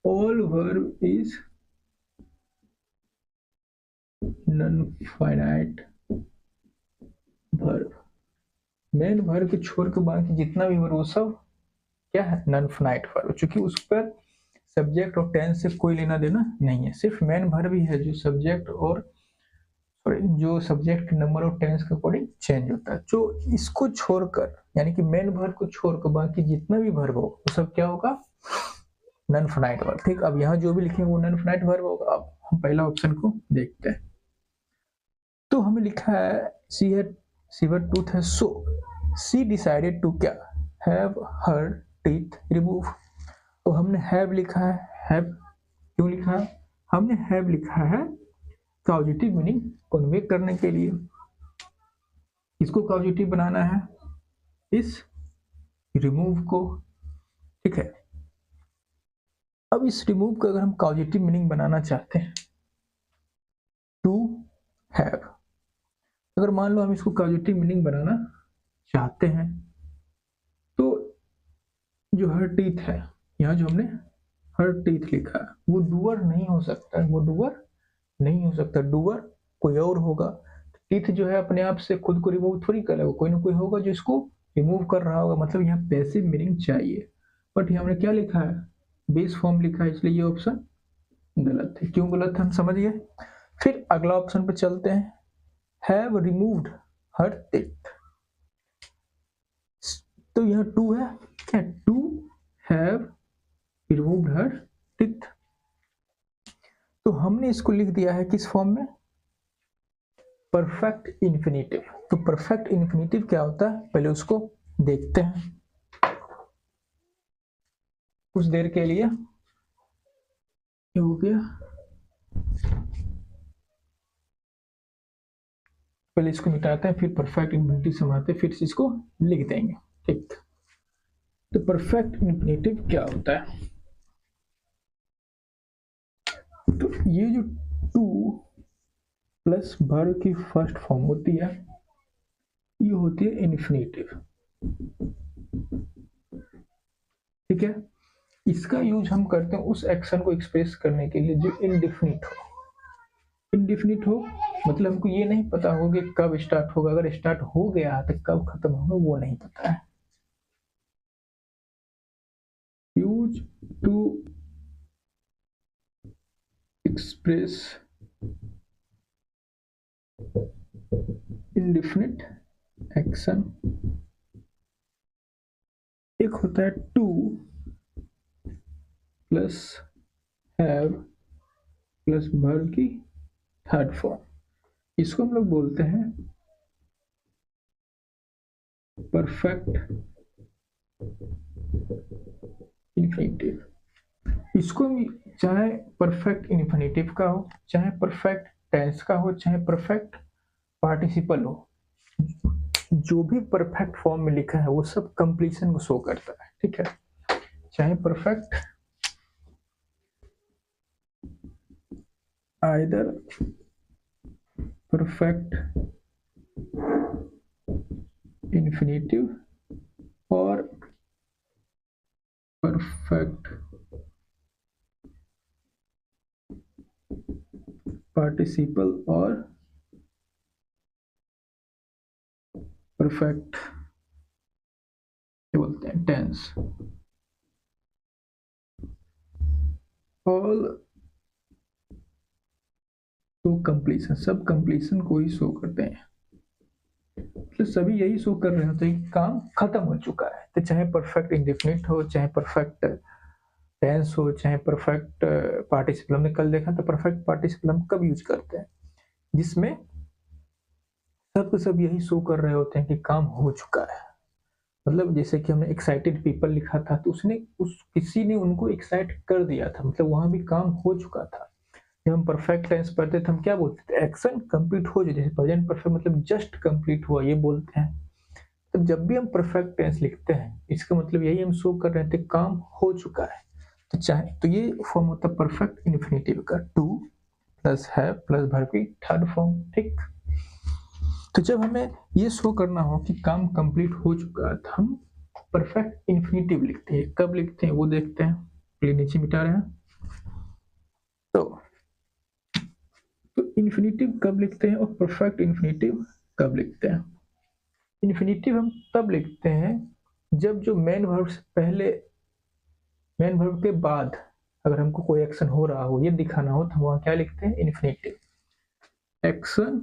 all verb is non-finite verb। Main verb के छोड़ के बाकी जितना भी वर्ब वो सब क्या है? Non finite verb. चूंकि उस पर सब्जेक्ट और टेंस से कोई लेना देना नहीं है, सिर्फ मेन वर्ब ही है जो सब्जेक्ट और जो सब्जेक्ट नंबर और टेंस के अकॉर्डिंग चेंज होता है। जो इसको छोड़कर यानी कि मेन वर्ब को छोड़कर बाकी जितना भी वर्ब हो वो सब क्या होगा? Non finite verb. ठीक, अब यहाँ जो भी लिखेंगे वो नॉन फिनाइट वर्ब होगा। अब हम पहला ऑप्शन को देखते हैं। तो हमें लिखा है सी हैड सीवर टूथ है, सो शी डिसाइडेड टू क्या, हैव हर टीथ रिमूव। तो हमने हैव लिखा है, क्यों लिखा है, हमने हैव लिखा है कॉजेटिव मीनिंग कन्वे करने के लिए। इसको कॉजेटिव बनाना है, इस रिमूव को, ठीक है। अब इस रिमूव को अगर हम कॉजेटिव मीनिंग बनाना चाहते हैं, टू हैव, अगर मान लो हम इसको कॉजेटिव मीनिंग बनाना चाहते हैं, तो जो हर टीथ है, यहाँ जो हमने हर टीथ लिखा है, वो डूअर नहीं हो सकता है, वो डूअर नहीं हो सकता, डूअर कोई और होगा। टीथ जो है अपने आप से खुद को रिमूव थोड़ी करेगा, कोई ना कोई होगा जो इसको रिमूव कर रहा होगा, मतलब यहाँ पैसिव मीनिंग चाहिए। बट यहाँ हमने क्या लिखा है, बेस फॉर्म लिखा है, इसलिए ये ऑप्शन गलत है। क्यों गलत है हम समझ गए। फिर अगला ऑप्शन पे चलते हैं, हैव रिमूव्ड हर टीथ। तो यहाँ टू है क्या, to have removed her teeth. तो हमने इसको लिख दिया है किस फॉर्म में, परफेक्ट इन्फिनेटिव। तो परफेक्ट इन्फिनेटिव क्या होता है पहले उसको देखते हैं कुछ देर के लिए। हो गया, पहले इसको मिटाते हैं, फिर परफेक्ट इन्फिनेटिव समाते हैं, फिर इसको लिख देंगे, ठीक। तो परफेक्ट इन्फिनेटिव क्या होता है, तो ये जो टू प्लस वर्ब की फर्स्ट फॉर्म होती है, ये होती है इन्फिनेटिव, ठीक है। इसका यूज हम करते हैं उस एक्शन को एक्सप्रेस करने के लिए जो इनडिफिनिट हो। इनडिफिनिट हो मतलब हमको ये नहीं पता होगा कब स्टार्ट होगा, अगर स्टार्ट हो गया तो कब खत्म होगा वो नहीं पता है। Use to express indefinite action. एक होता है to plus have plus verb की थर्ड फॉर्म, इसको हम लोग बोलते हैं परफेक्ट इन्फिनेटिव। इसको चाहे परफेक्ट इन्फिनेटिव का हो, चाहे परफेक्ट टेंस का हो, चाहे परफेक्ट पार्टिसिपल हो, जो भी परफेक्ट फॉर्म में लिखा है वो सब कंप्लीशन को शो करता है, ठीक है। चाहे परफेक्ट आइदर परफेक्ट इन्फिनेटिव और परफेक्ट पार्टिसिपल और परफेक्ट क्या बोलते हैं टेंस, ऑल तो कंप्लीशन, सब कंप्लीशन को ही शो करते हैं, तो सभी यही शो कर रहे होते हैं कि काम खत्म हो चुका है। तो चाहे परफेक्ट इंडेफिनिट हो, चाहे परफेक्ट टेंस हो, चाहे परफेक्ट पार्टिसिपल, हमने कल देखा तो परफेक्ट पार्टिसिपल हम कब यूज करते हैं, जिसमें सब यही शो कर रहे होते हैं कि काम हो चुका है। मतलब जैसे कि हमने एक्साइटेड पीपल लिखा था, तो उसने किसी ने उनको एक्साइट कर दिया था, मतलब वहां भी काम हो चुका था। जब हम परफेक्ट टेंस पढ़ते थे हम क्या बोलते थे, एक्शन कंप्लीट हो जाए, जैसे प्रेजेंट परफेक्ट मतलब जस्ट कंप्लीट हुआ ये बोलते हैं। तो जब भी हम परफेक्ट टेंस लिखते हैं इसका मतलब यही हम शो कर रहे थे काम हो चुका है। तो चाहे तो ये फॉर्म होता है परफेक्ट इन्फिनेटिव का, to plus have plus verb की थर्ड फॉर्म, ठीक। तो जब हमें ये शो करना हो कि काम कंप्लीट हो चुका है तो हम परफेक्ट इन्फिनेटिव लिखते हैं। कब लिखते हैं वो देखते हैं, पहले नीचे मिटा रहे हैं। तो इन्फिनेटिव कब लिखते हैं और परफेक्ट इन्फिनेटिव कब लिखते हैं। इन्फिनेटिव हम तब लिखते हैं जब जो मेन वर्ब से पहले, मेन वर्ब के बाद अगर हमको कोई एक्शन हो रहा हो ये दिखाना हो तो हम वहां क्या लिखते हैं, इन्फिनेटिव एक्शन।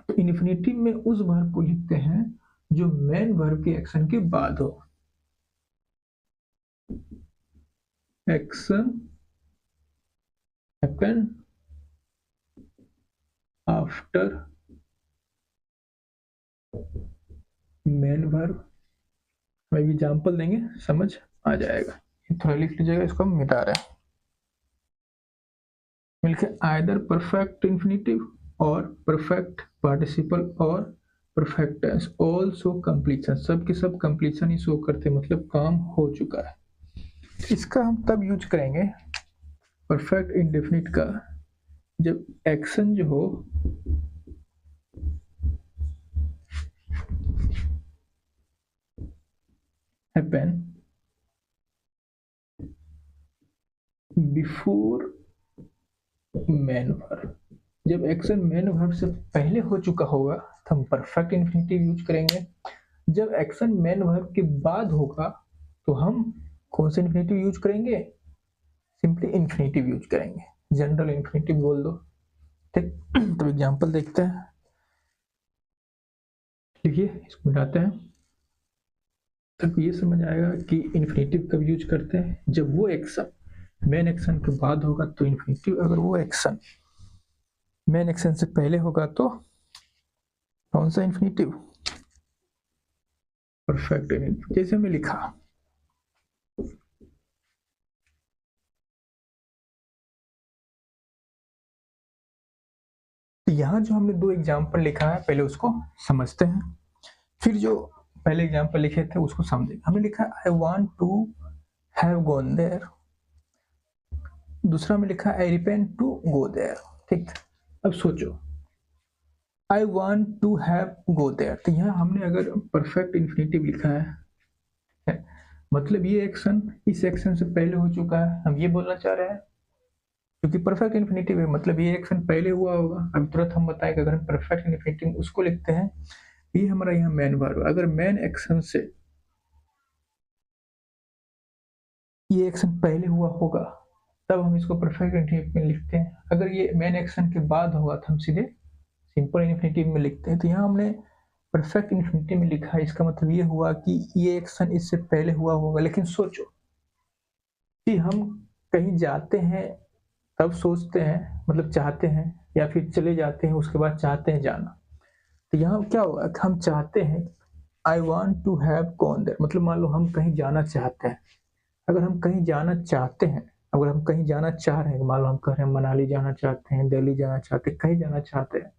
तो इन्फिनेटिव में उस वर्ब को लिखते हैं जो मेन वर्ब के एक्शन के बाद हो। Action happen after main verb, हम एक एग्जाम्पल देंगे समझ आ जाएगा। थोड़ा लिख लीजिएगा, इसको हम मिटा रहे हैं मिलके, आइदर परफेक्ट इंफिनिटिव और परफेक्ट पार्टिसिपल और perfect tense all show completion, सब के सब कंप्लीशन ही शो करते, मतलब काम हो चुका है। इसका हम तब यूज करेंगे परफेक्ट इंडेफिनिट का जब एक्शन जो हो हैपन बिफोर मेन वर्ब, जब एक्शन मेन वर्ब से पहले हो चुका होगा तो हम परफेक्ट इंफिनिटिव यूज करेंगे। जब एक्शन मेन वर्ब के बाद होगा तो हम कौन सा इंफिनिटिव यूज करेंगे, सिंपली इंफिनिटिव यूज करेंगे, जनरल इंफिनिटिव बोल दो, ठीक। तो एग्जांपल देखते हैं, देखिए इसको मिलाते हैं, तब ये समझ आएगा कि इंफिनिटिव कब यूज करते हैं, जब वो एक्शन मेन एक्शन के बाद होगा तो इंफिनिटिव, अगर वो एक्शन मेन एक्शन से पहले होगा तो कौन सा इंफिनिटिव, परफेक्ट इंफिनिटिव। जैसे हमने लिखा तो यहाँ जो हमने दो एग्जाम्पल लिखा है पहले उसको समझते हैं, फिर जो पहले एग्जाम्पल लिखे थे उसको समझेंगे। हमने लिखा I want to have gone there, दूसरा में लिखा I repent to go there, ठीक। अब सोचो I want to have go there, तो यहाँ हमने अगर परफेक्ट इंफिनिटिव लिखा है मतलब ये एक्शन इस एक्शन से पहले हो चुका है, हम ये बोलना चाह रहे हैं क्योंकि परफेक्ट इंफिनिटिव है मतलब ये एक्शन पहले हुआ होगा। अभी तुरंत हम बताएंगे अगर हम परफेक्ट इंफिनिटिव उसको लिखते हैं, ये हमारा यहाँ मेन वर्ब, अगर मेन एक्शन से ये एक्शन पहले हुआ होगा तब हम इसको परफेक्ट इंफिनिटिव में लिखते हैं, अगर ये मेन एक्शन के बाद होगा तो हम सीधे सिंपल इंफिनिटिव में लिखते हैं। तो यहाँ हमने परफेक्ट इंफिनिटिव में लिखा है, इसका मतलब ये हुआ कि ये एक्शन इससे पहले हुआ होगा। लेकिन सोचो कि हम कहीं जाते हैं तब सोचते हैं मतलब चाहते हैं, या फिर चले जाते हैं उसके बाद चाहते हैं जाना, तो यहाँ क्या होगा हम चाहते हैं I want to have gone there, मतलब मान लो हम कहीं जाना चाहते हैं, अगर हम कहीं जाना चाहते हैं, अगर हम कहीं जाना चाह रहे हैं, मान लो हम कह रहे हैं मनाली जाना चाहते हैं, दिल्ली जाना चाहते हैं, कहीं जाना चाहते हैं,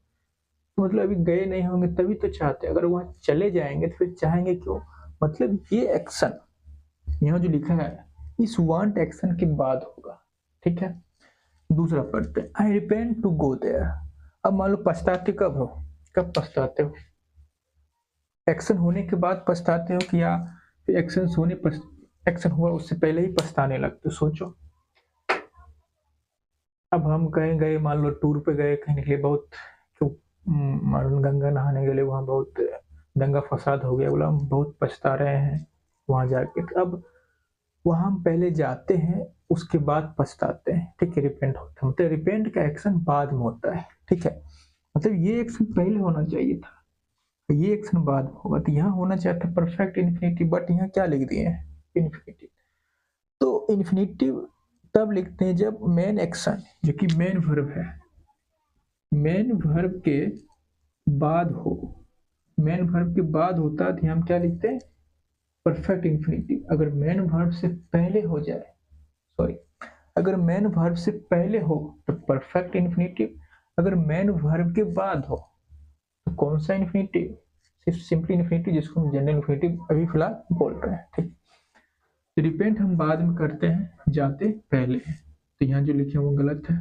तो मतलब अभी गए नहीं होंगे तभी तो चाहते हैं, अगर वहाँ चले जाएंगे तो फिर चाहेंगे क्यों, मतलब ये एक्शन यहाँ जो लिखा है इस वांट एक्शन के बाद होगा, ठीक है। दूसरा पढ़ते हैं आई रिपेंट टू गो देयर, अब मान लो पछताते कब हो, कब पछताते हो, एक्शन होने के बाद पछताते हो कि या फिर एक्शन हुआ उससे पहले ही पछताने लगते हो। सोचो अब हम कहीं गए, मान लो टूर पे गए कहीं निकले, बहुत मान लो गंगा नहाने गए, वहाँ बहुत दंगा फसाद हो गया, बोला हम बहुत पछता रहे हैं वहाँ जाके, अब वहाँ हम पहले जाते हैं उसके बाद पछताते हैं, ठीक है, रिपेंट होता है, मतलब रिपेंट का एक्शन बाद में होता है, ठीक है, मतलब ये एक्शन पहले होना चाहिए था, ये एक्शन बाद में होगा, तो यहाँ होना चाहिए था परफेक्ट इन्फिनिटिव, बट यहाँ क्या लिख दिए हैं इन्फिनिटिव। तो इन्फिनिटिव तब लिखते हैं जब मेन एक्शन जो कि मेन वर्ब है, मेन वर्ब के बाद हो, मेन वर्ब के बाद होता है तो हम क्या लिखते हैं परफेक्ट इन्फिनिटिव। अगर मेन वर्ब से पहले हो जाए, सॉरी, अगर मेन वर्ब से पहले हो तो परफेक्ट इन्फिनिटिव, अगर मेन वर्ब के बाद हो तो कौन सा इन्फिनिटिव, सिर्फ सिंपली इन्फिनिटिव, जिसको हम जनरल इन्फिनिटिव अभी फिलहाल बोल रहे हैं, ठीक। तो रिपेंट हम बाद में करते हैं, जाते पहले हैं, तो यहाँ जो लिखे वो गलत है,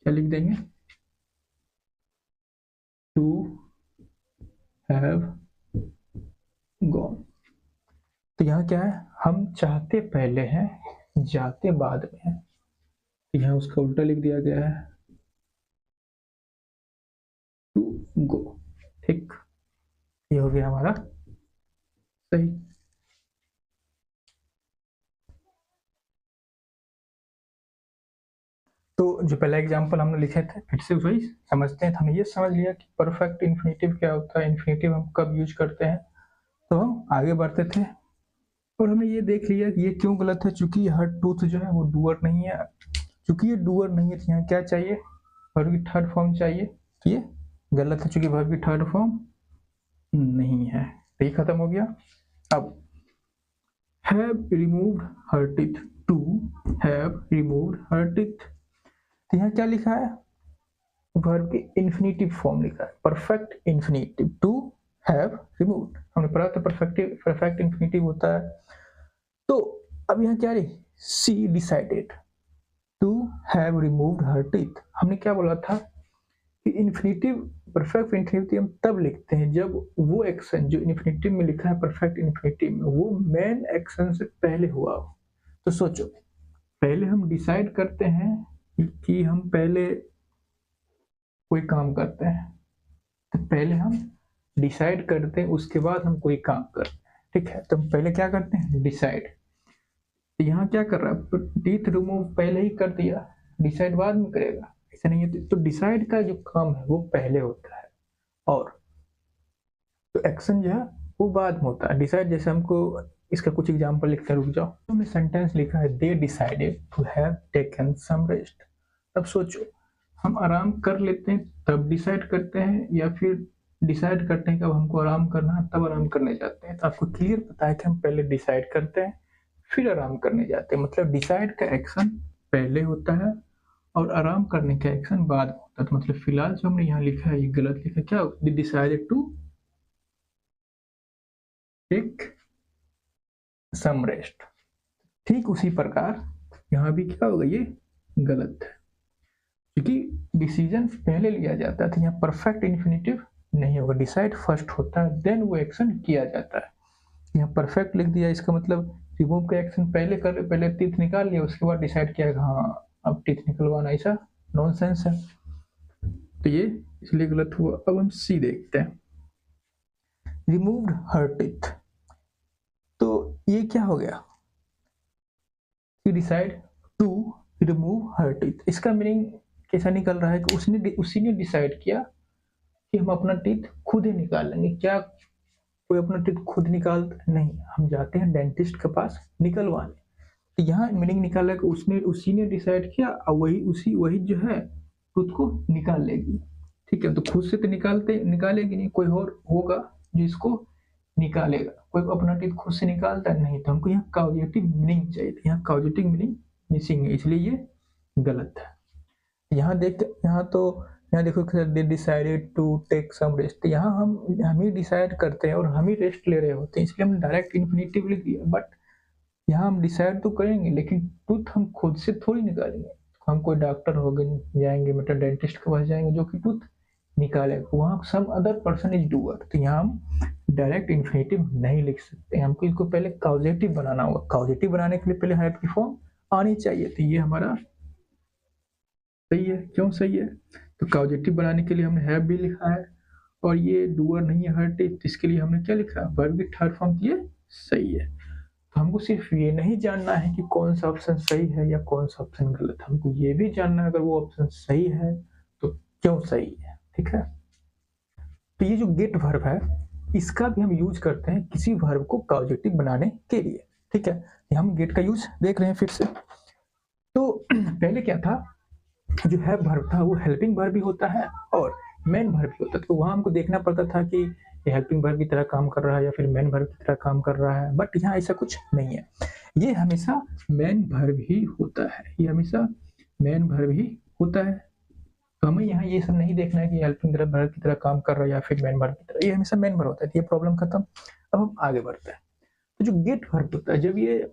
क्या लिख देंगे टू हैव गॉन, तो यहाँ क्या है हम चाहते पहले हैं जाते बाद में है, तो यहाँ उसका उल्टा लिख दिया गया है टू गो, ठीक, ये हो गया हमारा सही। तो जो पहला एग्जांपल हमने लिखे थे फिर से वही समझते हैं, तो हमने ये समझ लिया कि परफेक्ट इन्फिनिटिव क्या होता है, इन्फिनिटिव हम कब यूज करते हैं, तो हम आगे बढ़ते थे और हमने ये देख लिया कि ये क्यों गलत है, चूंकि हर टूथ जो है वो डूअर नहीं है, चूंकि ये डूअर नहीं है तो यहाँ क्या चाहिए वर्ब की थर्ड फॉर्म चाहिए, तो ये गलत है चूंकि वर्ब की थर्ड फॉर्म नहीं है, तो ये खत्म हो गया। अब have removed her teeth, to have removed her teeth, तो यहाँ क्या लिखा है, वर्ब की इन्फिनिटिव फॉर्म लिखा है, perfect infinitive, to have removed, हमने पढ़ा था परफेक्ट इन्फिनिटिव होता है। तो अब यहाँ क्या रही, she decided to have removed her teeth, हमने क्या बोला था कि इन्फिनिटिव, परफेक्ट इन्फिनिटिव हम तब लिखते हैं जब वो एक्शन जो इन्फिनिटिव में लिखा है परफेक्ट इन्फिनिटिव में वो मेन एक्शन से पहले हुआ हो। तो सोचो, पहले हम डिसाइड करते हैं कि हम पहले कोई काम करते हैं, तो पहले हम डिसाइड करते हैं उसके बाद हम कोई काम करते हैं, ठीक है। तो पहले क्या करते हैं, डिसाइड। तो यहाँ क्या कर रहा है, टीथ रिमूव पहले ही कर दिया, डिसाइड बाद में करेगा, ऐसा नहीं है। तो डिसाइड का जो काम है वो पहले होता है और तो एक्शन जो है वो बाद में होता है। डिसाइड जैसे हमको इसका कुछ एग्जांपल लिखते हैं, रुक जाओ, तो हमने सेंटेंस लिखा है they decided to have taken some rest. अब सोचो, हम आराम कर लेते हैं तब डिसाइड करते हैं या फिर डिसाइड करते हैं कि अब हमको आराम करना है तब आराम करने जाते हैं। तो आपको क्लियर पता है कि हम पहले डिसाइड करते हैं फिर आराम करने जाते हैं, मतलब डिसाइड का एक्शन पहले होता है और आराम करने का एक्शन बाद में होता है। तो मतलब फिलहाल जो हमने यहाँ लिखा है ये गलत लिखा है, क्या decided to take some rest. ठीक उसी प्रकार यहाँ भी क्या होगा, ये गलत है क्योंकि डिसीजन पहले लिया जाता है, तो यहाँ परफेक्ट इन्फिनिटिव नहीं होगा, डिसाइड फर्स्ट होता है देन वो एक्शन किया जाता है। यहाँ परफेक्ट लिख दिया, इसका मतलब रिमूव का एक्शन पहले कर, पहले टीथ निकाल लिया उसके बाद डिसाइड किया हाँ अब टीथ निकलवाना, ऐसा नॉनसेंस है, तो ये इसलिए गलत हुआ। अब हम सी देखते हैं, रिमूव्ड हर टीथ, तो ये क्या हो गया, decide to remove her teeth, इसका मीनिंग कैसा निकल रहा है कि उसी ने डिसाइड किया कि हम अपना टीथ खुद ही निकाल लेंगे। क्या कोई अपना टीथ खुद निकालता नहीं, हम जाते हैं डेंटिस्ट के पास निकलवाने। तो यहाँ मीनिंग निकाला कि उसी ने डिसाइड किया और वही जो है खुद को निकाल लेगी, ठीक है। तो खुद से तो निकालेगी नहीं, कोई और होगा जो इसको निकालेगा। कोई अपना टीथ खुद से निकालता नहीं, तो हमको यहाँ कॉजेटिव मीनिंग चाहिए, तो यहाँ कॉजेटिव मीनिंग मिसिंग है, इसलिए ये गलत है। यहाँ देखो they decided to take some rest, यहाँ हम ही डिसाइड करते हैं और हम ही रेस्ट ले रहे होते हैं, इसलिए हमने डायरेक्ट इन्फिनिटिव लिख दिया। बट यहाँ हम डिसाइड तो करेंगे लेकिन टूथ हम खुद से थोड़ी निकालेंगे, हम कोई डॉक्टर हो गए जाएंगे, मतलब डेंटिस्ट के पास जाएंगे जो कि टूथ निकालेगा, वहाँ some other person is doer. तो यहाँ हम डायरेक्ट इन्फिनिटिव नहीं लिख सकते, हमको इसको पहले कॉजेटिव बनाना होगा। कॉजेटिव बनाने के लिए पहले हैव की फॉर्म आनी चाहिए, तो ये हमारा सही है। क्यों सही है, तो कॉजेटिव बनाने के लिए हमने हैव भी लिखा है और ये डूअर नहीं है हर टीथ, इसके लिए हमने क्या लिखा, वर्ब की थर्ड फॉर्म, ये सही है। तो हमको सिर्फ ये नहीं जानना है कि कौन सा ऑप्शन सही है या कौन सा ऑप्शन गलत है, हमको ये भी जानना है अगर वो ऑप्शन सही है तो क्यों सही है, ठीक है। तो ये जो गेट वर्ब है इसका भी हम यूज करते हैं किसी वर्ब को कॉजेटिव बनाने के लिए, ठीक है। हम गेट का यूज देख रहे हैं फिर से। तो पहले क्या था, जो है वर्ब था वो हेल्पिंग वर्ब भी होता है और मेन वर्ब भी होता है, तो वहां हमको देखना पड़ता था कि ये हेल्पिंग वर्ब की तरह काम कर रहा है या फिर मेन वर्ब की तरह काम कर रहा है। बट यहाँ ऐसा कुछ नहीं है, ये हमेशा मेन वर्ब ही होता है, ये हमेशा मेन वर्ब ही होता है। तो हमें यहाँ ये सब नहीं देखना है कि हेल्पिंग वर्ब की तरह काम कर रहा है या फिर मेन वर्ब की तरह, ये हमेशा मेन वर्ब होता है। ये प्रॉब्लम खत्म। अब हम आगे बढ़ते हैं। तो जो गेट वर्ब होता है जब ये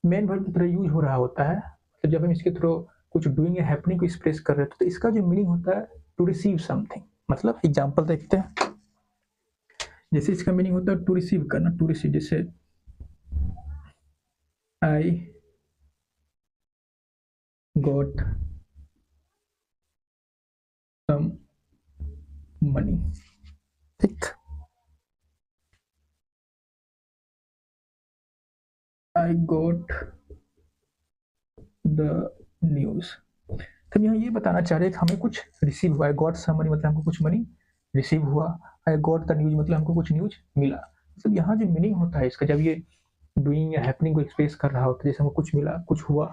मेन वर्ब की तरह यूज हो रहा होता है, तो जब हम इसके थ्रू कुछ डूइंग या हैपनिंग को एक्सप्रेस कर रहे हैं, तो इसका जो मीनिंग होता है टू रिसीव समथिंग। मतलब एग्जांपल देखते हैं, जैसे इसका मीनिंग होता है टू रिसीव करना, टू रिसीव, जैसे आई गॉट सम मनी, ठीक। आई गॉट द न्यूज, तो यहाँ ये बताना चाह रहे हैं कि हमें कुछ रिसीव हुआ है। गॉट सम मनी मतलब हमको कुछ मनी रिसीव हुआ, आई गॉट द न्यूज मतलब हमको कुछ न्यूज मिला। मतलब यहाँ जो मीनिंग होता है इसका, जब ये डूइंग या हैपनिंग को एक्सप्रेस कर रहा होता है, जैसे हमको कुछ मिला, कुछ हुआ,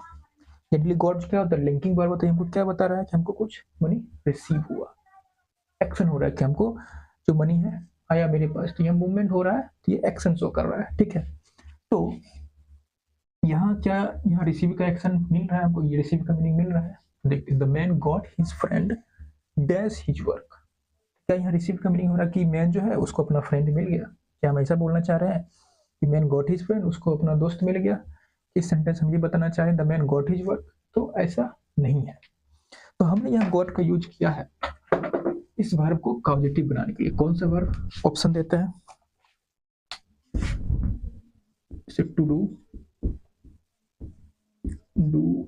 जनरली गॉड क्या होता है, लिंकिंग वर्ब होता है, हमको क्या बता रहा है कि हमको कुछ मनी रिसीव हुआ, एक्शन हो रहा है कि हमको जो मनी है आया मेरे पास, तो यहाँ मूवमेंट हो रहा है, तो ये एक्शन शो कर रहा है, ठीक है। तो यहाँ क्या, यहाँ रिसीव का एक्शन मिल रहा है हमको, ये रिसीव का मीनिंग मिल रहा है। देखते, the man got his friend dash his work. क्या यहाँ रिसीव का मीनिंग हो रहा है कि मैन जो है उसको अपना फ्रेंड मिल गया? क्या हम ऐसा बोलना चाह रहे हैं कि मैन गॉट हिज फ्रेंड, उसको अपना दोस्त मिल गया? इस सेंटेंस हम ये बताना चाहें the man got his work, तो ऐसा नहीं है। तो हमने यहाँ गॉट का यूज किया है इस वर्ब को कॉजेटिव बनाने के लिए। कौन सा वर्ब? ऑप्शन देते हैं, जैसे टू डू, डू,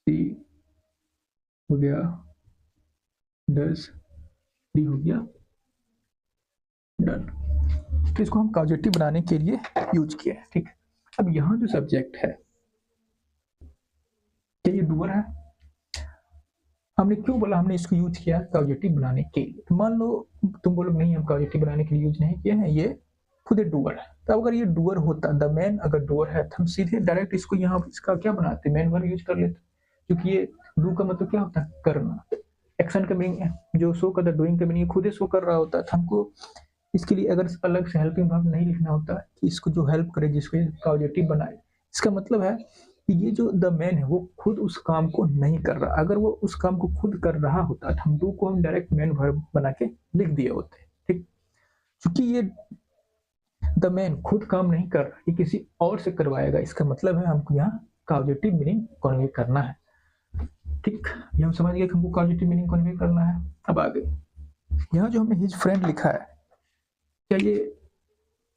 सी हो गया, डज, डी हो गया, डन। तो इसको हम कॉजेटिव बनाने के लिए यूज किए हैं, ठीक। अब यहाँ जो सब्जेक्ट है, क्या ये डूअर है? हमने क्यों बोला हमने इसको यूज किया कॉजेटिव बनाने के लिए? तो मान लो तुम बोलो नहीं, हम कॉजेटिव बनाने के लिए यूज नहीं किए हैं, ये खुद डूअर है। तो अगर ये डूअर होता, द मैन अगर डूअर है, तो हम सीधे डायरेक्ट इसको यहाँ इसका क्या बनाते, मैन वर्ब यूज कर लेते, क्योंकि ये डू का मतलब क्या होता है? करना। एक्शन का मीनिंग जो शो करता है, डूइंग का मीनिंग खुद ही शो कर रहा होता है। तो हमको इसके लिए अगर अलग से हेल्पिंग वर्ब नहीं लिखना होता कि इसको जो हेल्प करे, जिसको कॉजेटिव बनाए। इसका मतलब है कि ये जो द मैन है वो खुद उस काम को नहीं कर रहा। अगर वो उस काम को खुद कर रहा होता तो हम डू को हम डायरेक्ट मैन वर्ब बना के लिख दिए होते, ठीक। क्योंकि ये द मैन खुद काम नहीं कर रहा, ये किसी और से करवाएगा। इसका मतलब है हमको यहाँ कॉजेटिव मीनिंग कन्वे करना है, ठीक। ये हम समझ गए कि हमको कॉजेटिव मीनिंग कन्वे करना है। अब आगे यहाँ जो हमने हिज फ्रेंड लिखा है, क्या ये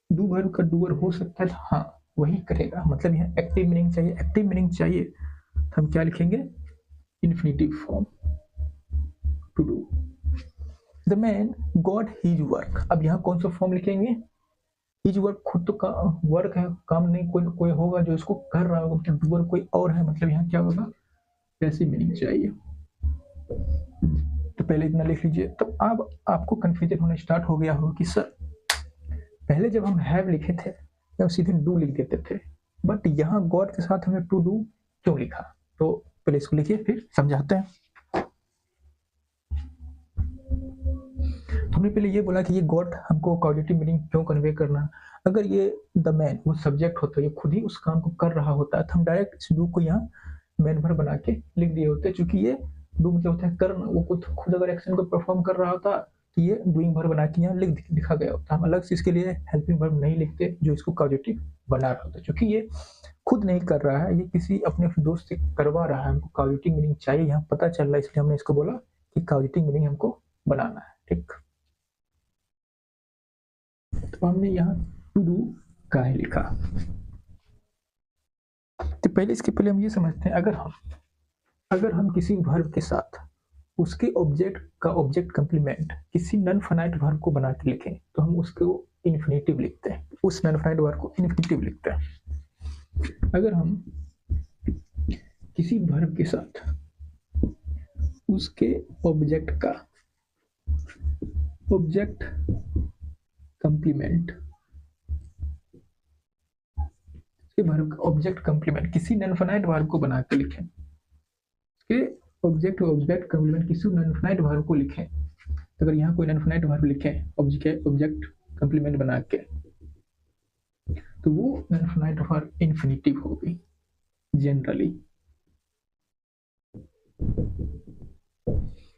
डू वर्ब का डूअर हो सकता है? हाँ, वही करेगा। मतलब यहाँ एक्टिव मीनिंग चाहिए, एक्टिव मीनिंग चाहिए तो हम क्या लिखेंगे? Infinitive form, to do. The man got his work. अब यहाँ कौन सा फॉर्म लिखेंगे? हिज वर्क खुद तो वर्क है, काम नहीं, कोई होगा जो इसको कर रहा होगा, मतलब डूअर कोई और है। मतलब यहाँ क्या होगा? ऐसी मीनिंग चाहिए। तो पहले इतना लिख लीजिए। तो अब आपको कंफ्यूजन होना स्टार्ट हो गया होगा कि सर पहले जब हम हैव लिखे थे तो सीधे डू लिख देते थे, बट यहाँ गॉड के साथ हमने टू डू क्यों लिखा? तो पहले इसको लिखिए फिर समझाते हैं। हमने पहले ये बोला कि ये गॉड हमको कॉजेटिव मीनिंग क्यों कन्वे करना। अगर ये द मैन वो सब्जेक्ट होता, ये खुद ही उस काम को कर रहा होता तो हम डायरेक्ट इस डू को यहाँ मैन वर्ब बना के लिख दिए होते। क्योंकि ये डू मतलब होता है करना, वो खुद अगर एक्शन को परफॉर्म कर रहा होता तो ये डूइंग वर्ब बना के यहाँ लिखा गया होता। हम अलग से इसके लिए हेल्पिंग वर्ब नहीं लिखते जो इसको कॉजेटिव बना रहा होता, क्योंकि ये खुद नहीं कर रहा है, ये किसी अपने दोस्त से करवा रहा है। हमको कॉजेटिव मीनिंग चाहिए, यहाँ पता चल रहा है, इसलिए हमने इसको बोला कि कॉजेटिव मीनिंग हमको बनाना है, ठीक। तो हमने यहाँ टू डू का है लिखा। तो पहले इसके पहले हम ये समझते हैं, अगर हम किसी वर्ब के साथ उसके ऑब्जेक्ट का ऑब्जेक्ट कंप्लीमेंट किसी नॉन फाइनाइट वर्ब को बना के लिखें तो हम उसको इन्फिनिटिव लिखते हैं, उस नॉन फाइनाइट वर्ब को इन्फिनिटिव लिखते हैं। अगर हम किसी वर्ब के साथ उसके ऑब्जेक्ट का ऑब्जेक्ट कंप्लीमेंट वर्ब का ऑब्जेक्ट कंप्लीमेंट किसी नॉन फाइनाइट वर्ब को बना के लिखें, के ऑब्जेक्ट कंप्लीमेंट किसी नॉन फाइनाइट वर्ब को लिखें। तो अगर यहाँ कोई नॉन फाइनाइट वर्ब लिखें ऑब्जेक्ट कंप्लीमेंट बना के, तो वो नॉन फाइनाइट वर्ब इन्फिनिटिव होगी जनरली।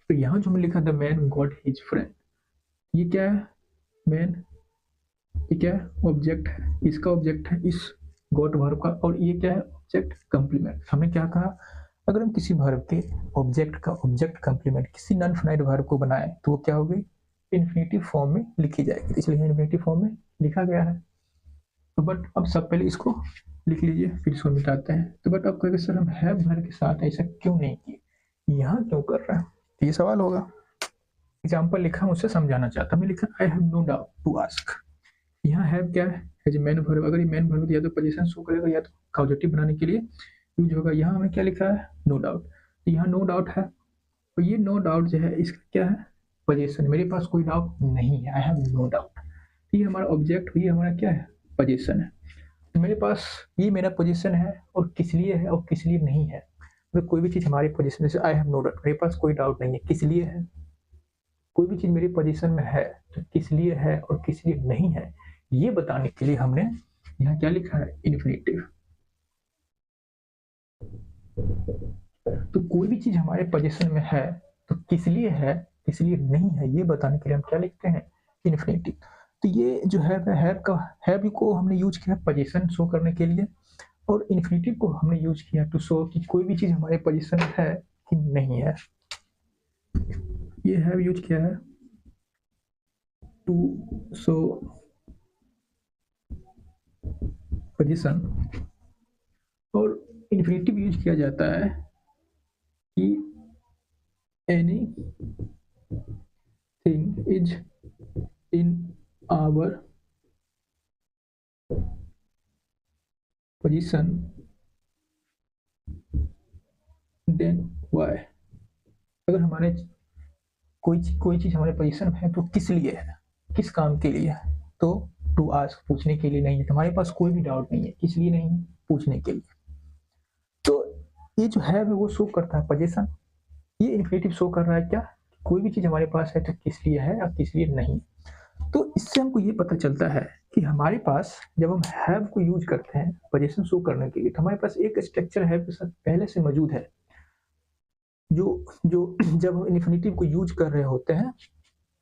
तो यहाँ जो हमने लिखा the man got his friend, ये क्या है? मैन, ये क्या है? ऑब्जेक्ट है, इसका ऑब्जेक्ट है इस गॉट वर्ब का, और ये क्या है? Object complement. हमने क्या कहा? अगर हम किसी वर्ब के ऑब्जेक्ट का ऑब्जेक्ट कंप्लीमेंट किसी नॉन फाइनाइट वर्ब को बनाए तो वो क्या होगी? इन्फिनिटिव फॉर्म में लिखी जाएगी, इसलिए इन्फिनिटिव फॉर्म में लिखा गया है। तो बट अब सब पहले इसको लिख लीजिए फिर इसको मिटाते हैं। तो बट अब कहेंगे सर हम हैव वर्ब के साथ ऐसा क्यों नहीं किए, यहाँ क्यों कर रहा है? तो ये सवाल होगा। एग्जाम्पल लिखा मुझसे समझाना चाहता, मैं लिखा I have no doubt to ask. यहाँ हैव क्या है? Main verb. अगर ये मैन वर्ब या तो पोजीशन शो करेगा या तो कॉजेटिव बनाने के लिए यूज होगा। यहाँ हमें क्या लिखा है? No doubt. तो यहाँ नो डाउट है, तो ये नो डाउट जो है इसका क्या है? पोजीशन। मेरे पास कोई डाउट नहीं है, आई हैव नो डाउट। ये हमारा ऑब्जेक्ट, ये हमारा क्या है? पोजीशन है। तो मेरे पास ये मेरा पोजीशन है, और किस लिए है और किस लिए नहीं है। तो कोई भी चीज़ हमारी पोजीशन, जैसे आई हैव नो डाउट, मेरे पास कोई डाउट नहीं है, किस लिए है? कोई भी चीज मेरी पोजीशन में है तो किस लिए है और किस लिए नहीं है, ये बताने के लिए हमने यहाँ क्या लिखा है, इन्फिनेटिव। तो कोई भी चीज हमारे पोजीशन में है तो किस लिए है किस लिए नहीं है, ये बताने के लिए हम क्या लिखते हैं, इन्फिनेटिव। तो ये जो हैव को हमने यूज किया पोजीशन शो करने के लिए, और इन्फिनेटिव को हमने यूज किया टू शो कि कोई भी चीज हमारे पोजीशन में है कि नहीं है। ये हैव यूज किया है टू शो पोजीशन, और इन्फिनेटिव यूज किया जाता है कि anything is in our position then why. अगर हमारे कोई चीज हमारे पोजीशन में है तो किस लिए है, किस काम के लिए है, तो टू आस्क पूछने के लिए नहीं है, तुम्हारे पास कोई भी डाउट नहीं है, किस लिए नहीं है, पूछने के लिए। तो ये जो है वो शो करता है पोजीशन, ये इन्फिनेटिव शो कर रहा है क्या, कोई भी चीज हमारे पास है तो किस लिए है और किस लिए नहीं। तो इससे हमको ये पता चलता है कि हमारे पास जब हम हैव को यूज करते हैं पोजीशन शो करने के लिए, तो हमारे पास एक स्ट्रक्चर हैव के साथ पहले से मौजूद है, जो जो जब हम इन्फिनेटिव को यूज कर रहे होते हैं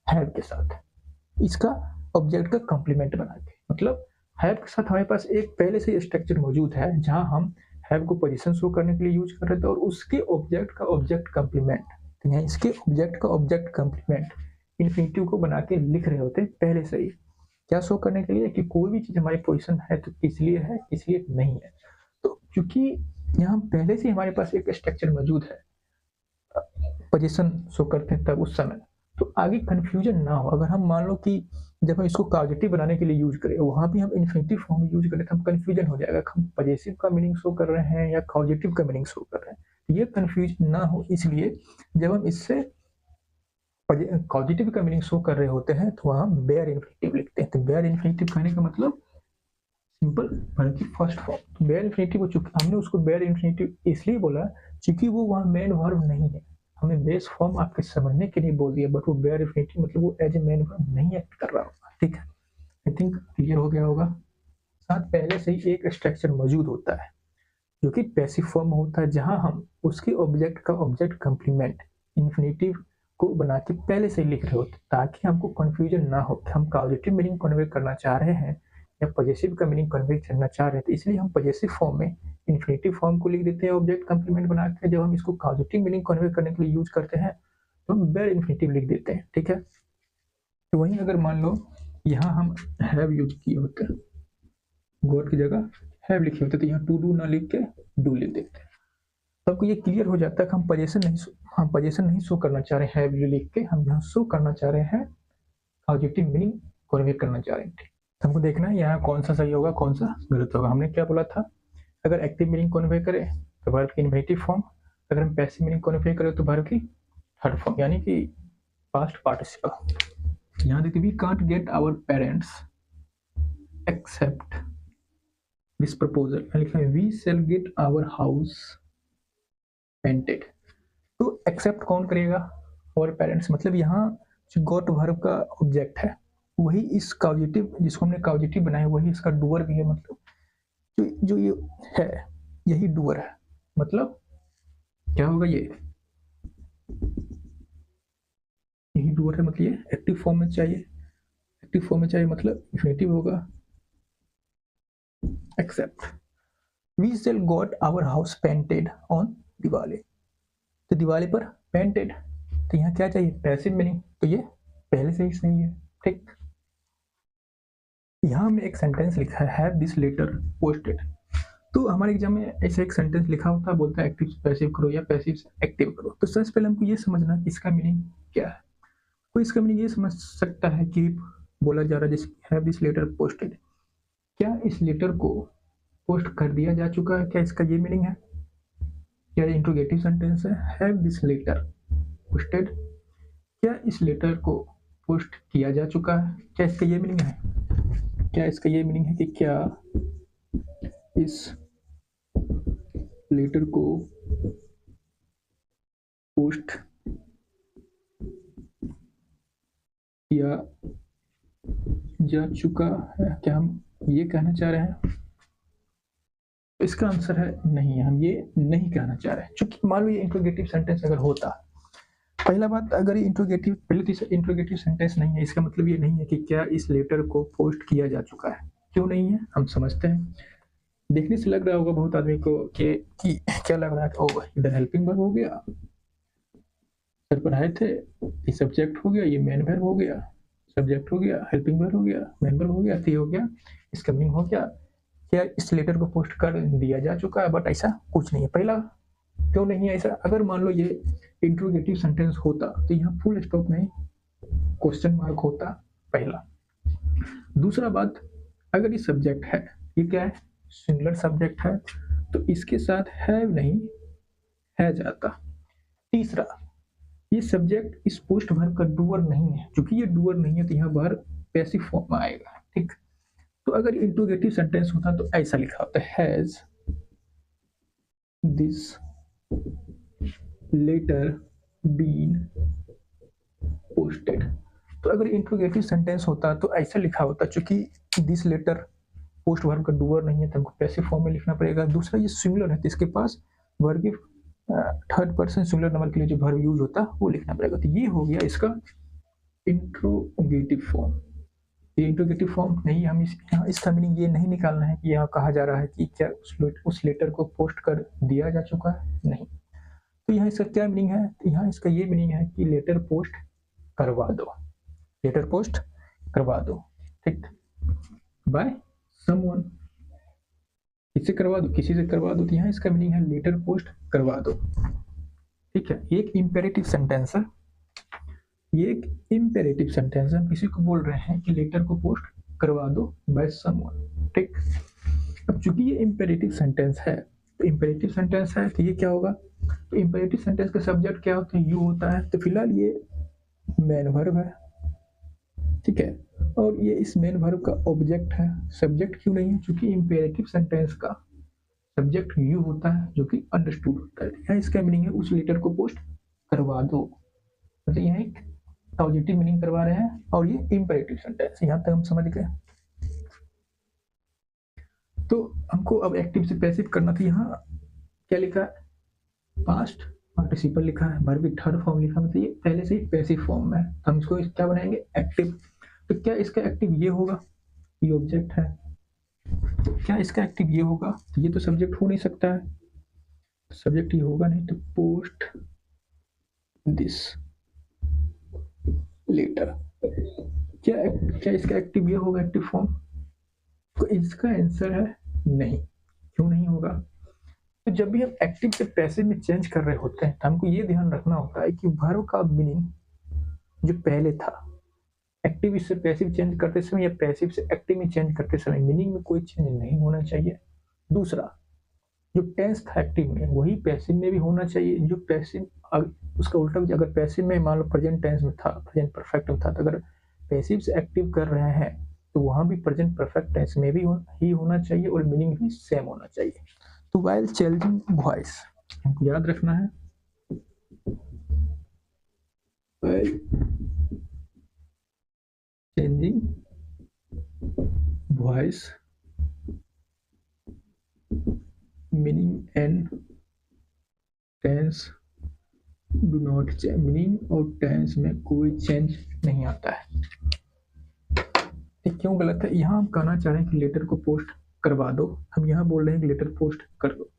हैव के साथ, इसका ऑब्जेक्ट का कॉम्प्लीमेंट बना के, मतलब हैव के साथ हमारे पास एक पहले से स्ट्रक्चर मौजूद है जहां हम हैव को पोजीशन शो करने के लिए यूज कर रहे थे, और उसके ऑब्जेक्ट का ऑब्जेक्ट कॉम्प्लीमेंट, तो यहाँ इसके ऑब्जेक्ट का ऑब्जेक्ट कॉम्प्लीमेंट इन्फिनेटिव को बना के लिख रहे होते पहले से ही, क्या शो करने के लिए कि कोई भी चीज हमारी पोजीशन है तो किस लिए है किस लिए नहीं है। तो क्योंकि यहाँ पहले से हमारे पास एक स्ट्रक्चर मौजूद है पोजीशन शो करते हैं तब उस समय, तो आगे कंफ्यूजन ना हो। अगर हम मान लो कि जब हम इसको कॉजेटिव बनाने के लिए यूज करें, वहां भी हम इन्फिनेटिव फॉर्म यूज करें तो हम कंफ्यूजन हो जाएगा, हम पॉजिटिव का मीनिंग शो कर रहे हैं या कॉजेटिव का मीनिंग शो कर रहे हैं, ये कंफ्यूज ना हो, इसलिए जब हम इससे पॉजिटिव का मीनिंग शो कर रहे होते हैं तो वहां बेयर इन्फिनेटिव लिखते हैं। तो बेयर इन्फिनेटिव कहने का मतलब सिंपल वर्ब की फर्स्ट फॉर्म। बेयर इन्फिनेटिव हमने उसको बेयर इन्फिनेटिव इसलिए बोला क्योंकि वो वहां मेन वर्ब नहीं है, हमें बेस फॉर्म आपके समझने के लिए बोल दिया, बट वो बेयर इन्फिनेटिव मतलब वो एज ए मेन वर्ब नहीं एक्ट कर रहा होगा। ठीक है, आई थिंक क्लियर हो गया होगा। साथ पहले से ही एक स्ट्रक्चर मौजूद होता है जो कि पैसिव फॉर्म होता है, जहां हम उसके ऑब्जेक्ट का ऑब्जेक्ट कॉम्प्लीमेंट इन्फिनेटिव को बना के पहले से लिख रहे होते, ताकि हमको कंफ्यूजन ना हो कि हम पॉजिटिव मीनिंग कन्वे करना चाह रहे हैं या पॉजिटिव का मीनिंग कन्वे करना चाह रहे हैं। तो इसलिए हम पॉजिटिव फॉर्म में इन्फिनेटिव फॉर्म को लिख देते हैं ऑब्जेक्ट कॉम्प्लीमेंट बना के, जब हम इसको पॉजिटिव मीनिंग कन्वे करने के लिए यूज करते हैं तो हम बेयर इन्फिनेटिव लिख देते हैं। ठीक है, तो वहीं अगर मान लो यहाँ हम हैव यूज किए होते हैं, गॉड की जगह हैव लिखे होते, तो यहाँ टू डू ना लिख के डू लिख देते हैं, तो आपको ये क्लियर हो जाता है कि हम पोजीशन नहीं शो करना चाह रहे हैं हैव लिख के, हम यहाँ शो करना चाह रहे हैं पॉजिटिव मीनिंग कन्वे करना चाह रहे हैं। तो हमको देखना है यहाँ कौन सा सही होगा कौन सा गलत होगा। हमने क्या बोला था, अगर एक्टिव मीनिंग कन्वे करे तो वर्ब की इन्फिनेटिव फॉर्म, अगर हम पैसिव मीनिंग कन्वे करें तो वर्ब की थर्ड फॉर्म यानी कि पास्ट पार्टिसिपल। यहाँ देखिए, we can't get our parents accept this proposal, लिखा है we shall get our house painted. तो एक्सेप्ट कौन करेगा, और पेरेंट्स, मतलब यहाँ जो गॉट वर्ब का ऑब्जेक्ट है वही इस कॉजेटिव जिसको हमने कॉजेटिव बनाया वही इसका डूअर भी है, मतलब जो ये है यही डूअर है, मतलब क्या होगा, ये यही डूअर है, मतलब ये एक्टिव फॉर्म में चाहिए, एक्टिव फॉर्म में चाहिए मतलब इन्फिनेटिव होगा accept. We shall got our house painted on Diwali, तो दिवाली पर पेंटेड, तो यहाँ क्या चाहिए, पैसिव मीनिंग, तो ये पहले से ही सही है। ठीक, यहाँ हमने एक सेंटेंस लिखा है हैव दिस लेटर पोस्टेड, तो हमारे एग्जाम में ऐसा एक सेंटेंस लिखा होता है, बोलता है एक्टिव से पैसिव करो या पैसिव से एक्टिव करो। तो सबसे पहले हमको ये समझना कि इसका मीनिंग क्या है। कोई इसका मीनिंग ये समझ सकता है कि बोला जा रहा है जैसे हैव दिस लेटर पोस्टेड, क्या इस लेटर को पोस्ट कर दिया जा चुका है, क्या इसका ये मीनिंग है, क्या इंट्रोगेटिव सेंटेंस है, हैव दिस लेटर पोस्टेड, क्या इस लेटर को पोस्ट किया जा चुका है, क्या इसका ये मीनिंग है, क्या इसका ये मीनिंग है कि क्या इस लेटर को पोस्ट या जा चुका है, क्या हम ये कहना चाह रहे हैं? इसका आंसर है नहीं, हम ये नहीं कहना चाह रहे हैं। चूंकि मान लो ये इंट्रोगेटिव सेंटेंस अगर होता, पहला बात, अगर ये इंट्रोगेटिव, पहले तो इंट्रोगेटिव सेंटेंस नहीं है, इसका मतलब ये नहीं है कि क्या इस लेटर को पोस्ट किया जा चुका है। क्यों नहीं है, हम समझते हैं। देखने से लग रहा होगा बहुत आदमी को कि क्या लग रहा है, ओ इधर हेल्पिंग वर्ब हो गया, सर पढ़ाए थे, ये सब्जेक्ट हो गया, ये मेन वर्ब हो गया, सब्जेक्ट हो गया, हेल्पिंग वर्ब हो गया, मेन वर्ब हो गया, तो ये हो गया, इसका मीनिंग हो गया क्या इस लेटर को पोस्ट कर दिया जा चुका है। बट ऐसा कुछ नहीं है। पहला क्यों नहीं है ऐसा? अगर मान लो ये इंट्रोगेटिव सेंटेंस होता तो यहाँ फुल स्टॉप में क्वेश्चन मार्क होता, पहला। दूसरा बात, अगर ये सब्जेक्ट है, ये क्या है, सिंगुलर सब्जेक्ट है, तो इसके साथ हैव नहीं है जाता। तीसरा, ये सब्जेक्ट इस पोस्ट वर्ब का डूअर नहीं है, क्योंकि ये डूअर नहीं है तो यहाँ वर्ब पैसिव फॉर्म में आएगा, ठीक। तो अगर इंट्रोगेटिव सेंटेंस होता तो ऐसा लिखा होता, has this letter been posted. तो अगर इंट्रोगेटिव सेंटेंस होता तो ऐसा लिखा होता, चूंकि दिस लेटर पोस्ट वर्ब का डूअर नहीं है तो हमको पैसिव फॉर्म में लिखना पड़ेगा। दूसरा, ये सिंगुलर है तो इसके पास वर्ब की थर्ड पर्सन सिंगुलर नंबर के लिए जो वर्ब यूज होता है वो लिखना पड़ेगा। तो ये हो गया इसका इंट्रोगेटिव फॉर्म। ये इंट्रोगेटिव फॉर्म नहीं, हम इसका मीनिंग ये नहीं निकालना है कि यहाँ कहा जा रहा है कि क्या उस लेटर को पोस्ट कर दिया जा चुका है, नहीं। तो यहाँ इसका क्या मीनिंग है? तो यहाँ इसका ये मीनिंग है कि लेटर पोस्ट करवा दो, लेटर पोस्ट करवा दो, ठीक, बाय समवन, किससे करवा दो, किसी से करवा दो। तो यहाँ इसका मीनिंग है लेटर पोस्ट करवा दो, ठीक है। ये एक इंपेरेटिव सेंटेंस है, ये एक इंपेरेटिव सेंटेंस है, किसी को बोल रहे हैं कि लेटर को पोस्ट करवा दो बाय समवन, ठीक। अब चूंकि ये इंपेरेटिव सेंटेंस है, तो इंपेरेटिव सेंटेंस है तो ये क्या होगा, तो इंपेरेटिव सेंटेंस का सब्जेक्ट क्या होता है, यू होता है। तो फिलहाल ये मेन वर्ब है, ठीक है, और ये इस मेन वर्ब का ऑब्जेक्ट है। सब्जेक्ट क्यों नहीं है? क्योंकि इंपेरेटिव सेंटेंस का सब्जेक्ट यू होता है जो कि अंडरस्टूड होता है। यहाँ इसका मीनिंग है उस लेटर को पोस्ट करवा दो, तो यहाँ एक पॉजिटिव मीनिंग करवा रहे हैं, और ये इंपेरेटिव सेंटेंस, यहाँ तक हम समझ गए। तो हमको अब एक्टिव से पैसिव करना था। यहाँ क्या लिखा है, पास्ट पार्टिसिपल लिखा है, वर्ब की थर्ड फॉर्म लिखा है, तो ये पहले से ही पैसिव फॉर्म में है, तो हम इसको क्या बनाएंगे, एक्टिव। तो क्या इसका एक्टिव ये होगा, ये ऑब्जेक्ट है, तो क्या इसका एक्टिव ये होगा, तो ये तो सब्जेक्ट हो नहीं सकता है, सब्जेक्ट ये होगा नहीं, तो पोस्ट दिस लेटर, क्या इसका एक्टिव ये होगा, एक्टिव फॉर्म? तो इसका आंसर है नहीं। क्यों नहीं होगा? तो जब भी हम एक्टिव से पैसिव में चेंज कर रहे होते हैं तो हमको ये ध्यान रखना होता है कि वर्ब का मीनिंग जो पहले था, एक्टिव से पैसिव चेंज करते समय या पैसिव से एक्टिव में चेंज करते समय मीनिंग में कोई चेंज नहीं होना चाहिए। दूसरा, जो टेंस था एक्टिव में वही पैसिव में भी होना चाहिए। जो पैसिव, उसका उल्टा, अगर पैसिव में मान लो प्रेजेंट टेंस में था, प्रेजेंट परफेक्ट में था, तो अगर पैसिव से एक्टिव कर रहे हैं तो वहां भी प्रेजेंट परफेक्ट टेंस में भी ही होना चाहिए और मीनिंग भी सेम होना चाहिए। तो वाइल चेंजिंग वॉइस, हमको याद रखना है, while changing voice meaning and tense do not change, meaning और टेंस में कोई चेंज नहीं आता है। क्यों गलत है? यहाँ हम कहना चाह रहे हैं कि लेटर को पोस्ट करवा दो, हम यहाँ बोल रहे हैं कि लेटर पोस्ट कर दो।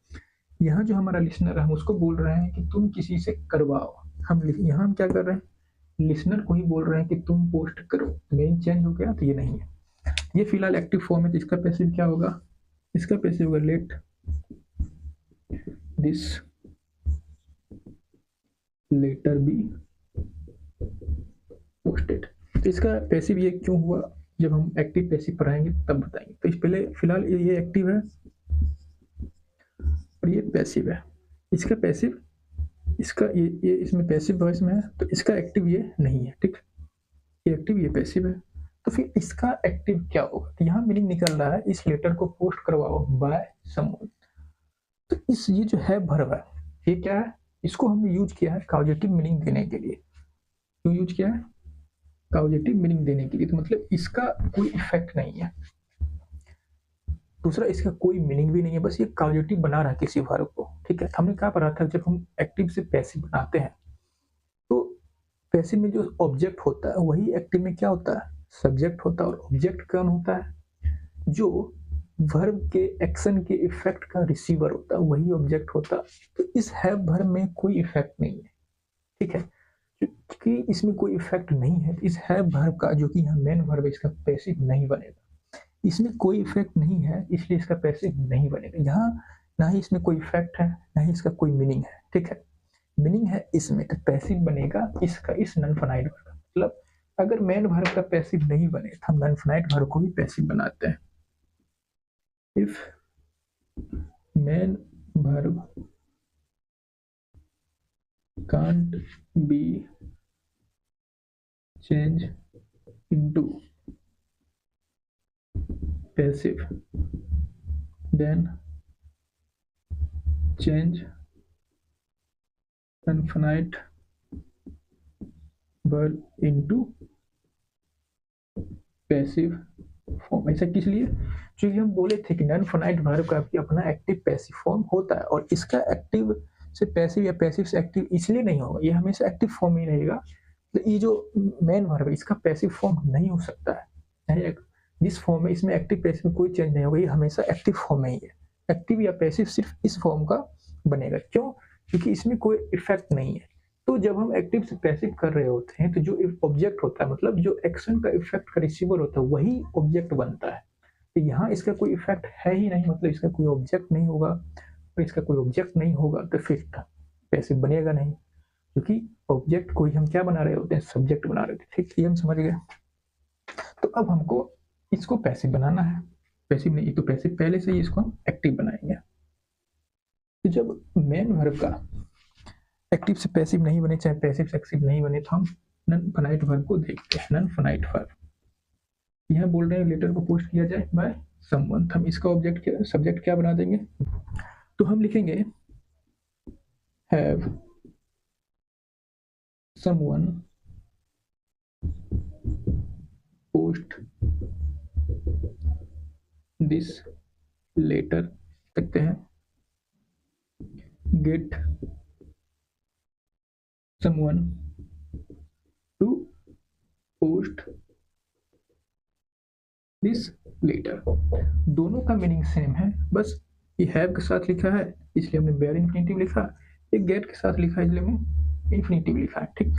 यहाँ जो हमारा लिसनर है हम उसको बोल रहे हैं कि तुम किसी से करवाओ। यहाँ हम क्या कर रहे हैं, लिसनर को ही बोल रहे हैं कि तुम पोस्ट करो। मीनिंग चेंज हो गया, तो ये नहीं है। ये फिलहाल एक्टिव फॉर्म है, तो इसका पैसिव क्या होगा, इसका पैसिव होगा let this letter be posted. तो इसका पैसिव ये क्यों हुआ, जब हम एक्टिव पैसिव पढ़ाएंगे तब बताएंगे। तो इस पहले फिलहाल ये एक्टिव है और ये पैसिव है। इसका पैसिव, इसका ये इसमें पैसिव वॉइस में है, तो इसका एक्टिव ये नहीं है, ठीक। ये एक्टिव, ये पैसिव है, तो फिर इसका एक्टिव क्या होगा? तो यहाँ मीनिंग निकल रहा है इस लेटर को पोस्ट करवाओ बाय समवन। तो इस ये जो है वर्ब है, ये क्या है, इसको हमने यूज किया है पॉजिटिव मीनिंग देने के लिए। क्यों यूज किया है? काउजेटिव मीनिंग देने के लिए, तो मतलब इसका कोई इफेक्ट नहीं है। दूसरा, इसका कोई मीनिंग भी नहीं है, बस ये काउजेटिव बना रहा है किसी वर्ब को, ठीक है। हमने क्या पढ़ा था, जब हम एक्टिव से पैसिव बनाते हैं तो पैसिव में जो ऑब्जेक्ट होता है वही एक्टिव में क्या होता है, सब्जेक्ट होता है। और ऑब्जेक्ट कौन होता है, जो वर्ब के एक्शन के इफेक्ट का रिसीवर होता है, वही ऑब्जेक्ट होता है। तो इस हैव वर्ब में कोई इफेक्ट नहीं है, ठीक है। क्योंकि इसमें कोई इफेक्ट नहीं है, इस हैव वर्ब का, जो कि यहाँ मेन वर्ब है, इसका पैसिव नहीं बनेगा। इसमें कोई इफेक्ट नहीं है, इसलिए इसका पैसिव नहीं बनेगा। यहाँ ना ही इसमें कोई इफेक्ट है, ना ही इसका कोई मीनिंग है, ठीक है। मीनिंग है इसमें, तो पैसिव बनेगा इसका, इस नॉन फाइनाइट वर्ब का। मतलब अगर मेन वर्ब का पैसिव नहीं बने तो हम नॉन फाइनाइट वर्ब को भी पैसिव बनाते हैं। If main verb can't be changed into passive, then change infinite verb into passive form. ऐसा किस लिए, क्योंकि हम बोले थे कि नॉन फाइनाइट वर्ब का भी अपना एक्टिव पैसिव फॉर्म होता है, और इसका एक्टिव से पैसिव या पैसिव से एक्टिव इसलिए नहीं होगा, ये हमेशा एक्टिव फॉर्म ही रहेगा। तो ये जो मेन वर्ब है इसका पैसिव फॉर्म नहीं हो सकता है, जिस फॉर्म में इसमें एक्टिव पैसिव में कोई चेंज नहीं होगा, ये हमेशा एक्टिव फॉर्म में ही है। एक्टिव या पैसिव सिर्फ इस फॉर्म का बनेगा, क्यों, क्योंकि इसमें कोई इफेक्ट नहीं है। तो जब हम एक्टिव से पैसिव कर रहे होते हैं तो जो ऑब्जेक्ट होता है, मतलब जो एक्शन का इफेक्ट का रिसीवर होता है, वही ऑब्जेक्ट बनता है। तो यहाँ इसका कोई इफेक्ट है ही नहीं, मतलब इसका कोई ऑब्जेक्ट नहीं होगा, और इसका कोई ऑब्जेक्ट नहीं होगा तो फिर पैसिव बनेगा नहीं, क्योंकि ऑब्जेक्ट को ही हम क्या बना रहे होते हैं, सब्जेक्ट बना रहे थे, ठीक, ये हम समझ गए। तो अब हमको इसको पैसिव बनाना है, पैसिव नहीं तो पैसिव पहले से ही इसको हम एक्टिव बनाएंगे। तो जब मेन वर्ब का एक्टिव से पैसिव नहीं बने, चाहे पैसिव से एक्टिव नहीं बने, तो हम नॉन फाइनाइट वर्ब को देखते हैं। नॉन फाइनाइट वर्ब, यहाँ बोल रहे हैं लेटर को पोस्ट किया जाए बाय समवन, हम इसका ऑब्जेक्ट क्या, सब्जेक्ट क्या बना देंगे, तो हम लिखेंगे have someone post this letter, सकते हैं get someone to post this letter। दोनों का मीनिंग सेम है, बस ये हैव के साथ लिखा है इसलिए हमने बेयर इन्फिनिटिव लिखा, ये गेट के साथ लिखा है इसलिए हमने इन्फिनिटिव लिखा है, ठीक।